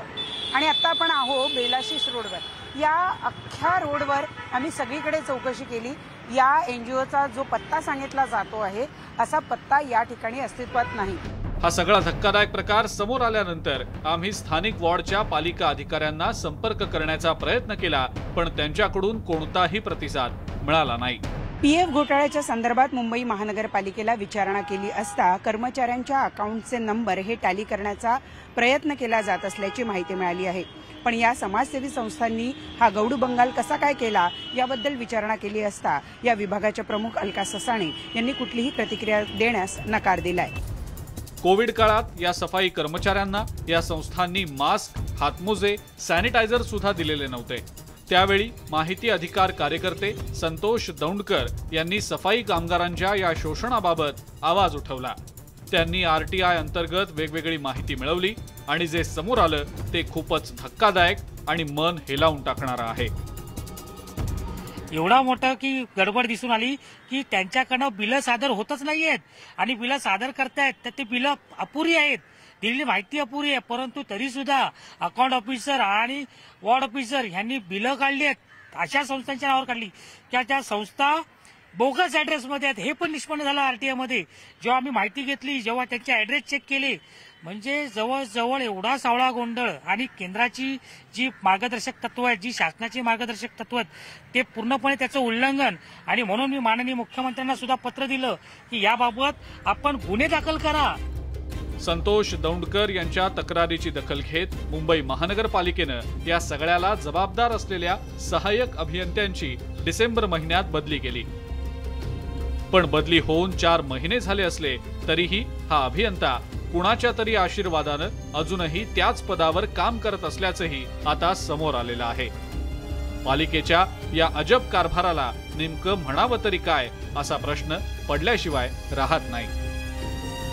आणि आता आपण आहोत बेलाशिष रोडवर. या अख्ख्या रोडवर आम्ही सगळीकडे चौकशी केली. या NGOचा जो पत्ता सांगितला जातो आहे असा पत्ता या ठिकाणी अस्तित्वात नाही. हा सगळा धक्कादायक प्रकार समोर आल्यानंतर आम्ही स्थानिक वॉर्डच्या पालिका अधिकाऱ्यांना संपर्क करण्याचा प्रयत्न केला, पण त्यांच्याकडून कोणताही प्रतिसाद मिळाला नाही. PF घोटाळ्याच्या संदर्भात मुंबई महानगरपालिकेला विचारणा केली असता कर्मचाऱ्यांच्या अकाउंटचे नंबर हे टॅली करण्याचा प्रयत्न केला जात असल्याची माहिती मिळाली आहे. पण या समाजसेवी संस्थांनी हा गौडू बंगाल कसा काय केला याबद्दल विचारणा केली असता या विभागाचे प्रमुख अलका ससाणे यांनी कुठलीही प्रतिक्रिया देण्यास नकार दिलाय. कोविड काळात या सफाई कर्मचाऱ्यांना या संस्थांनी मास्क, हातमोजे, सॅनिटायझर सुद्धा दिलेले नव्हते. त्यावेळी माहिती अधिकार कार्यकर्ते संतोष दौंडकर यांनी सफाई कामगारांच्या या शोषणाबाबत आवाज उठवला. त्यांनी RTI अंतर्गत वेगवेगळी माहिती मिळवली आणि जे समोर आलं ते खूपच धक्कादायक आणि मन हेलावून टाकणारं आहे. एवढा मोठा की गडबड दिसून आली की त्यांच्याकडनं बिलं सादर होतच नाहीयेत आणि बिलं सादर करतायत तर ते बिलं अपुरी आहेत. दिलेली माहिती अपुरी आहे, परंतु तरी सुद्धा अकाउंट ऑफिसर आणि वॉर्ड ऑफिसर यांनी बिलं काढली आहेत. अशा संस्थांच्या नावावर काढली की त्या संस्था बोगस ऍड्रेसमध्ये आहेत. हे पण निष्पन्न झालं RTI मध्ये. जेव्हा आम्ही माहिती घेतली, जेव्हा त्यांचे ऍड्रेस चेक केले, म्हणजे जवळजवळ एवढा सावळा गोंधळ आणि केंद्राची जी मार्गदर्शक तत्व आहेत, जी शासनाची मार्गदर्शक तत्व आहेत ते पूर्णपणे त्याचं उल्लंघन. आणि म्हणून मी माननीय मुख्यमंत्र्यांना सुद्धा पत्र दिलं की याबाबत आपण गुन्हे दाखल करा. संतोष दौंडकर यांच्या तक्रारीची दखल घेत मुंबई महानगरपालिकेनं या सगळ्याला जबाबदार असलेल्या सहाय्यक अभियंत्यांची डिसेंबर महिन्यात बदली केली. पण बदली होऊन 4 महिने झाले असले तरीही हा अभियंता कुणाच्या तरी आशीर्वादानं अजूनही त्याच पदावर काम करत असल्याचंही आता समोर आलेलं आहे. पालिकेच्या या अजब कारभाराला नेमकं म्हणावं तरी काय असा प्रश्न पडल्याशिवाय राहत नाही.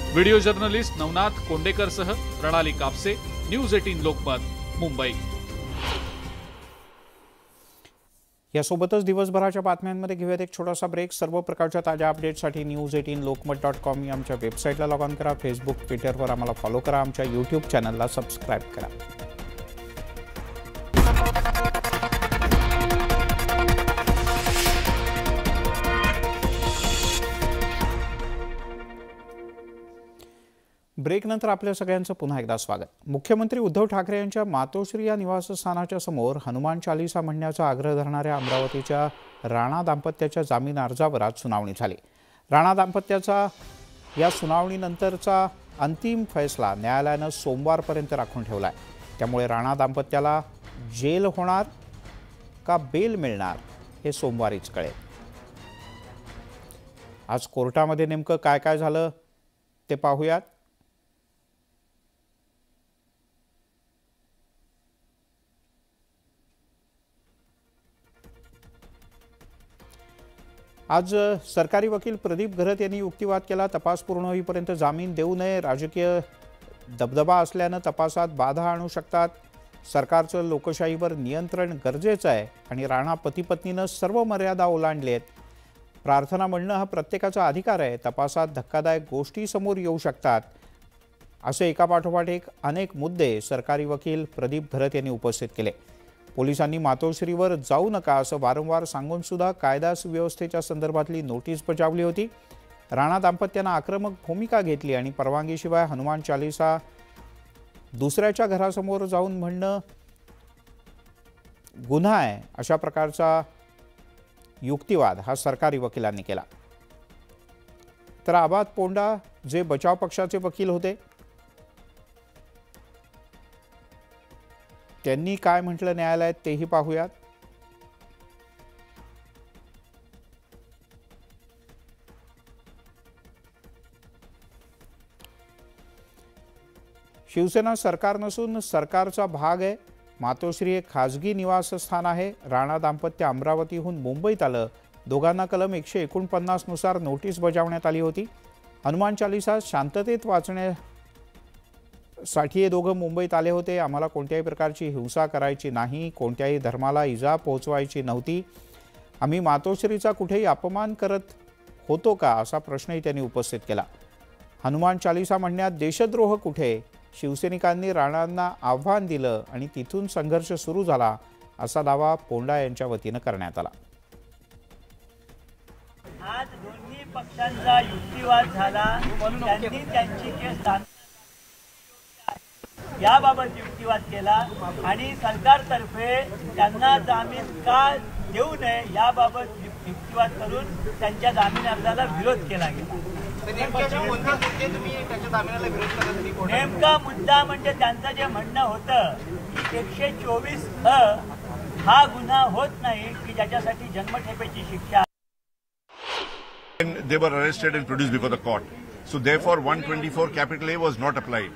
व्हिडिओ जर्नलिस्ट नवनाथ कोंडेकरसह प्रणाली कापसे, न्यूज 18 लोकमत, मुंबई. यासोबतच दिवसभराच्या बातम्यांमध्ये घेऊयात एक छोटासा ब्रेक. सर्व प्रकारच्या ताज्या अपडेट्ससाठी news18lokmat.com या आमच्या वेबसाईटला लॉग ऑन करा. फेसबुक, ट्विटरवर आम्हाला फॉलो करा. आमच्या यूट्यूब चॅनलला सबस्क्राईब करा. ब्रेकनंतर आपल्या सगळ्यांचं पुन्हा एकदा स्वागत. मुख्यमंत्री उद्धव ठाकरे यांच्या मातोश्री या निवासस्थानाच्या समोर हनुमान चालीसा म्हणण्याचा आग्रह धरणाऱ्या अमरावतीच्या राणा दाम्पत्याच्या जामीन अर्जावर आज सुनावणी झाली. राणा दाम्पत्याचा या सुनावणीनंतरचा अंतिम फैसला न्यायालयानं सोमवारपर्यंत राखून ठेवला आहे. त्यामुळे राणा दाम्पत्याला जेल होणार का बेल मिळणार हे सोमवारीच कळेल. आज कोर्टामध्ये नेमकं काय काय झालं ते पाहूयात. आज सरकारी वकील प्रदीप घरत यांनी युक्तिवाद केला. तपास पूर्ण होईपर्यंत जामीन देऊ नये. राजकीय दबदबा असल्यानं तपासात बाधा आणू शकतात. सरकारचं लोकशाहीवर नियंत्रण गरजेचं आहे आणि राणा पती पत्नीनं सर्व मर्यादा ओलांडल्या आहेत. प्रार्थना म्हणणं हा प्रत्येकाचा अधिकार आहे. तपासात धक्कादायक गोष्टी समोर येऊ शकतात. असे एकापाठोपाठ एक अनेक मुद्दे सरकारी वकील प्रदीप घरत यांनी उपस्थित केले. पोलिसांनी मातोश्रीवर जाऊ नका असं वारंवार सांगून सुद्धा कायदा सुव्यवस्थेच्या संदर्भातली नोटीस बजावली होती. राणा दाम्पत्यानं आक्रमक भूमिका घेतली आणि परवानगीशिवाय हनुमान चालीसा दुसऱ्याच्या घरासमोर जाऊन म्हणणं गुन्हा आहे अशा प्रकारचा युक्तिवाद हा सरकारी वकिलांनी केला. तर आबाद पोंडा जे बचाव पक्षाचे वकील होते त्यांनी काय म्हटलं न्यायालयात तेही पाहूयात. शिवसेना सरकार नसून सरकारचा भाग आहे. मातोश्री हे खाजगी निवासस्थान आहे. राणा दाम्पत्य अमरावतीहून मुंबईत आलं. दोघांना कलम 149 नुसार नोटीस बजावण्यात आली होती. हनुमान चालीसा शांततेत वाचण्यासाठी हे दोघं मुंबईत आले होते. आम्हाला कोणत्याही प्रकारची हिंसा करायची नाही. कोणत्याही धर्माला इजा पोहोचवायची नव्हती. आम्ही मातोश्रीचा कुठेही अपमान करत होतो का असा प्रश्नही त्यांनी उपस्थित केला. हनुमान चालीसा म्हणण्यात देशद्रोह कुठे? शिवसैनिकांनी राणांना आव्हान दिलं आणि तिथून संघर्ष सुरू झाला असा दावा पोंडा यांच्या वतीनं करण्यात आला. आज दोन्ही पक्षांचा युक्तिवाद झाला. त्यांनी त्यांची केस याबाबत युक्तिवाद केला आणि सरकारतर्फे त्यांना जामीन का देऊ नये याबाबत युक्तिवाद करून त्यांच्या जामीन अर्जाला विरोध केला गेला. नेमका मुद्दा म्हणजे त्यांचं जे म्हणणं होतं की 124 हा गुन्हा होत नाही की ज्याच्यासाठी जन्मठेपेची शिक्षा. They were arrested and produced before the court. So therefore 124 capital A was not applied.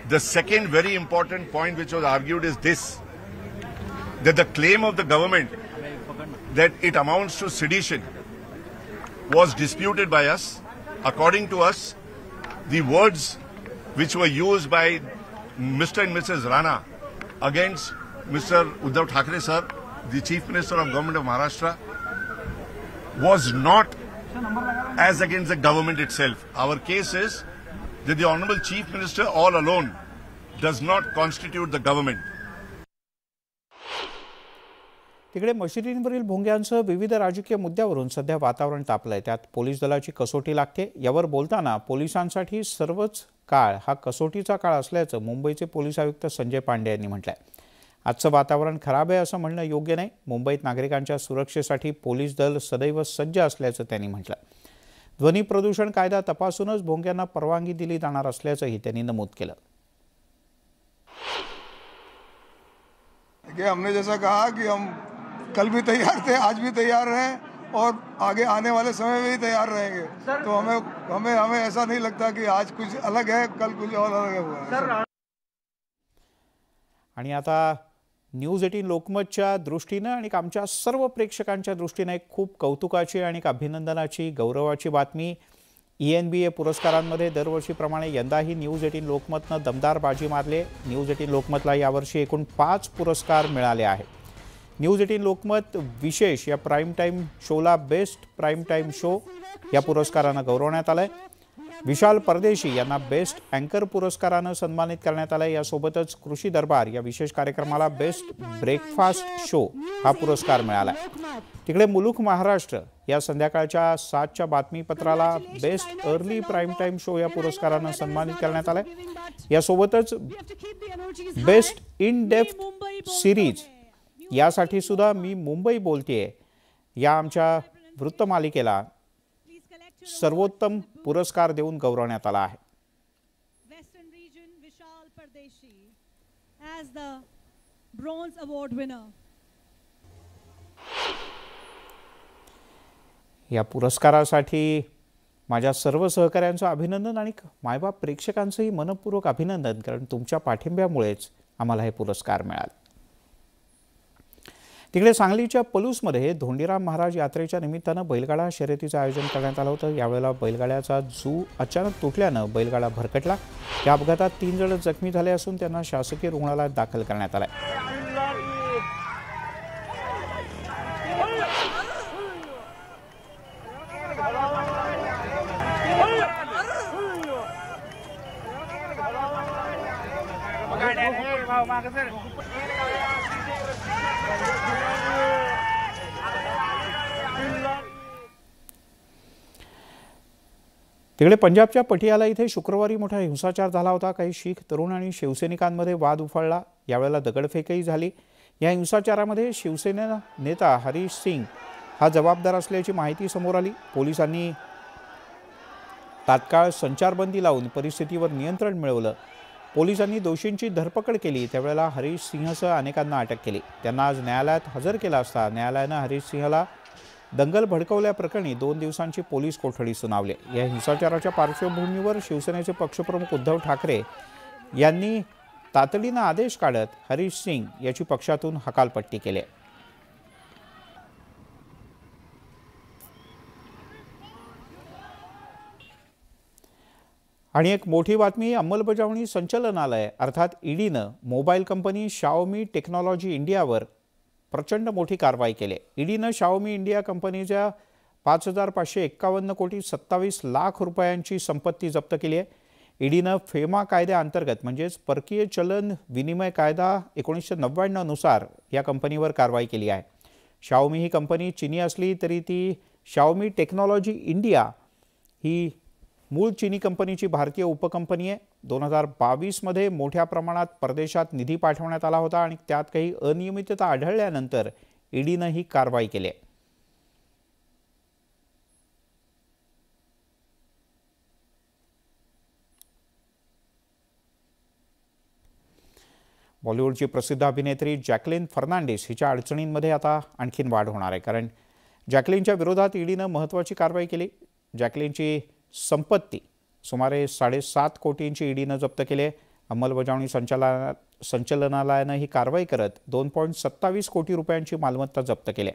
The second very important point which was argued is this, that the claim of the government that it amounts to sedition was disputed by us. According to us, the words which were used by Mr. and Mrs. Rana against Mr. Uddhav Thackeray sir, the Chief Minister of Government of Maharashtra, was not as against the government itself. Our case is that the Honorable Chief Minister all alone does not constitute the government. तिकडे मशिदींवरील भोंग्यांसह विविध राजकीय मुद्द्यावरून सध्या वातावरण तापलंय. त्यात police दलाची कसोटी लागते. यावर बोलताना पोलिसांसाठी सर्वच काळ हा कसोटीचा काळ असल्याचं मुंबईचे पोलीस आयुक्त संजय पांडे यांनी म्हटलंय. आजचं वातावरण खराब आहे असं म्हणणं योग्य नाही. मुंबईत नागरिकांच्या सुरक्षेसाठी पोलीस दल सदैव सज्ज असल्याचं त्यांनी म्हटलं. ध्वनी प्रदूषण कायदा तपासूनच भोंग्यांना परवानगी दिली जाणार असल्याचंही त्यांनी नमूद केलं. हमने जैसा कहा कि हम कल भी तैयार थे, आज भी तैयार हैं और आगे आने वाले समय में भी तैयार रहेंगे. तो हमें ऐसा नहीं लगता कि आज कुछ अलग है, कल कुछ और अलग हुआ है. आणि आता News18 लोकमतच्या दृष्टीनं आणि आमच्या सर्व प्रेक्षकांच्या दृष्टीनं एक खूप कौतुकाची आणि अभिनंदनाची गौरवाची बातमी. ENBA पुरस्कारांमध्ये दरवर्षीप्रमाणे यंदाही News18 लोकमतनं दमदार बाजी मारली. News18 लोकमतला यावर्षी एकूण 5 पुरस्कार मिळाले आहेत. न्यूज 18 लोकमत विशेष या प्राईम टाईम शोला बेस्ट प्राईम टाईम शो या पुरस्कारानं गौरवण्यात आलंय. विशाल परदेशी यांना बेस्ट अँकर पुरस्कारानं सन्मानित करण्यात आलंय. यासोबतच कृषी दरबार या विशेष कार्यक्रमाला बेस्ट ब्रेकफास्ट शो हा पुरस्कार मिळालाय. तिकडे मुलुक महाराष्ट्र या संध्याकाळच्या 7च्या बातमीपत्राला best early prime time show या पुरस्कारानं सन्मानित करण्यात आलंय. यासोबतच बेस्ट इन डेप्थ सिरीज यासाठी सुद्धा मी मुंबई बोलतेय या आमच्या वृत्तमालिकेला सर्वोत्तम पुरस्कार देऊन गौरवण्यात आला आहे. वेस्टर्न रीजन विशाल परदेशी as the bronze award winner. या पुरस्कारासाठी माझ्या सर्व सहकाऱ्यांचं अभिनंदन आणि मायबाप प्रेक्षकांचंही मनपूर्वक अभिनंदन, कारण तुमच्या पाठिंब्यामुळेच आम्हाला हे पुरस्कार मिळाले. तिकडे सांगलीच्या पलूसमध्ये धोंडीराम महाराज यात्रेच्या निमित्तानं बैलगाडा शर्यतीचं आयोजन करण्यात आलं होतं. यावेळेला बैलगाड्याचा जू अचानक तुटल्यानं बैलगाडा भरकटला. या अपघातात 3 जण जखमी झाले असून त्यांना शासकीय रुग्णालयात दाखल करण्यात आलं. तिकडे पंजाबच्या पटियाला इथे शुक्रवारी मोठा हिंसाचार झाला होता. काही शीख तरुण आणि शिवसैनिकांमध्ये वाद उफाळला. यावेळेला दगडफेकही झाली. या हिंसाचारामध्ये शिवसेना नेता हरीश सिंग हा जबाबदार असल्याची माहिती समोर आली. पोलिसांनी तात्काळ संचारबंदी लावून परिस्थितीवर नियंत्रण मिळवलं. पोलिसांनी दोषींची धरपकड केली. त्यावेळेला हरीश सिंहसह अनेकांना अटक केली. त्यांना आज न्यायालयात हजर केलं असता न्यायालयानं हरीश सिंहला दंगल भडकवल्याप्रकरणी 2 दिवसांची पोलीस कोठडी सुनावली. या हिंसाचाराच्या पार्श्वभूमीवर शिवसेनेचे पक्षप्रमुख उद्धव ठाकरे यांनी तातडीनं आदेश काढत हरीश सिंग याची पक्षातून हकालपट्टी केली. आणि एक मोठी बातमी, अंमलबजावणी संचालनालय अर्थात ईडीनं मोबाईल कंपनी शाओमी टेक्नॉलॉजी इंडियावर प्रचंड मोठी कारवाई केली. ईडीनं शाओमी इंडिया कंपनीच्या 5,551 कोटी 27 लाख रुपयांची संपत्ती जप्त केली आहे. ईडीनं फेमा कायद्याअंतर्गत म्हणजेच परकीय चलन विनिमय कायदा 1999 नुसार या कंपनीवर कारवाई केली आहे. शाओमी ही कंपनी चीनी असली तरी ती शाओमी टेक्नॉलॉजी इंडिया ही मूळ चीनी कंपनीची भारतीय उपकंपनी आहे. 2022 मोठ्या प्रमाणात परदेशात निधी पाठवण्यात आला होता आणि त्यात काही अनियमितता आढळल्यानंतर ईडीनं ही कारवाई केली आहे. बॉलिवूडची प्रसिद्ध अभिनेत्री जॅकलिन फर्नांडिस हिच्या अडचणींमध्ये आता आणखीन वाढ होणार आहे, कारण जॅकलिनच्या विरोधात ईडीनं महत्त्वाची कारवाई केली. जॅकलिनची संपत्ती सुमारे 7.5 कोटींची ईडीनं जप्त केली. अंमलबजावणी संचालनालयानं ही कारवाई करत 2.27 कोटी रुपयांची मालमत्ता जप्त केली.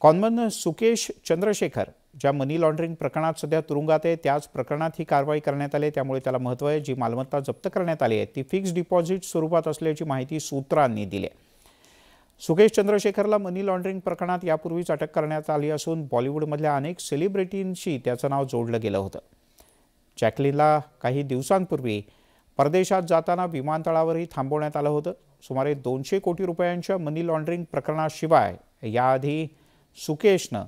कॉमन सुकेश चंद्रशेखर ज्या मनी लॉन्ड्रिंग प्रकरणात सध्या तुरुंगात आहे त्याच प्रकरणात ही कारवाई करण्यात आली. त्यामुळे त्याला महत्त्व आहे. जी मालमत्ता जप्त करण्यात आली आहे ती फिक्स्ड डिपॉझिट स्वरूपात असल्याची माहिती सूत्रांनी दिली. सुकेश चंद्रशेखरला मनी लॉन्ड्रिंग प्रकरणात यापूर्वीच अटक करण्यात आली असून बॉलिवूडमधल्या अनेक सेलिब्रिटींशी त्याचं नाव जोडलं गेलं होतं. जॅकलिनला काही दिवसांपूर्वी परदेशात जाताना विमानतळावरही थांबवण्यात आलं होतं. सुमारे 200 कोटी रुपयांच्या मनी लॉन्ड्रिंग प्रकरणाशिवाय याआधी सुकेशनं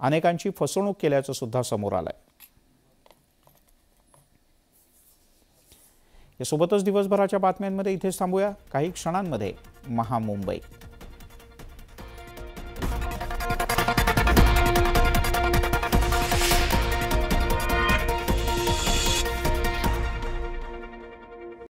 अनेकांची फसवणूक केल्याचं सुद्धा समोर आलंय. यासोबतच दिवसभराच्या बातम्यांमध्ये इथेच थांबूया. काही क्षणांमध्ये महामुंबई.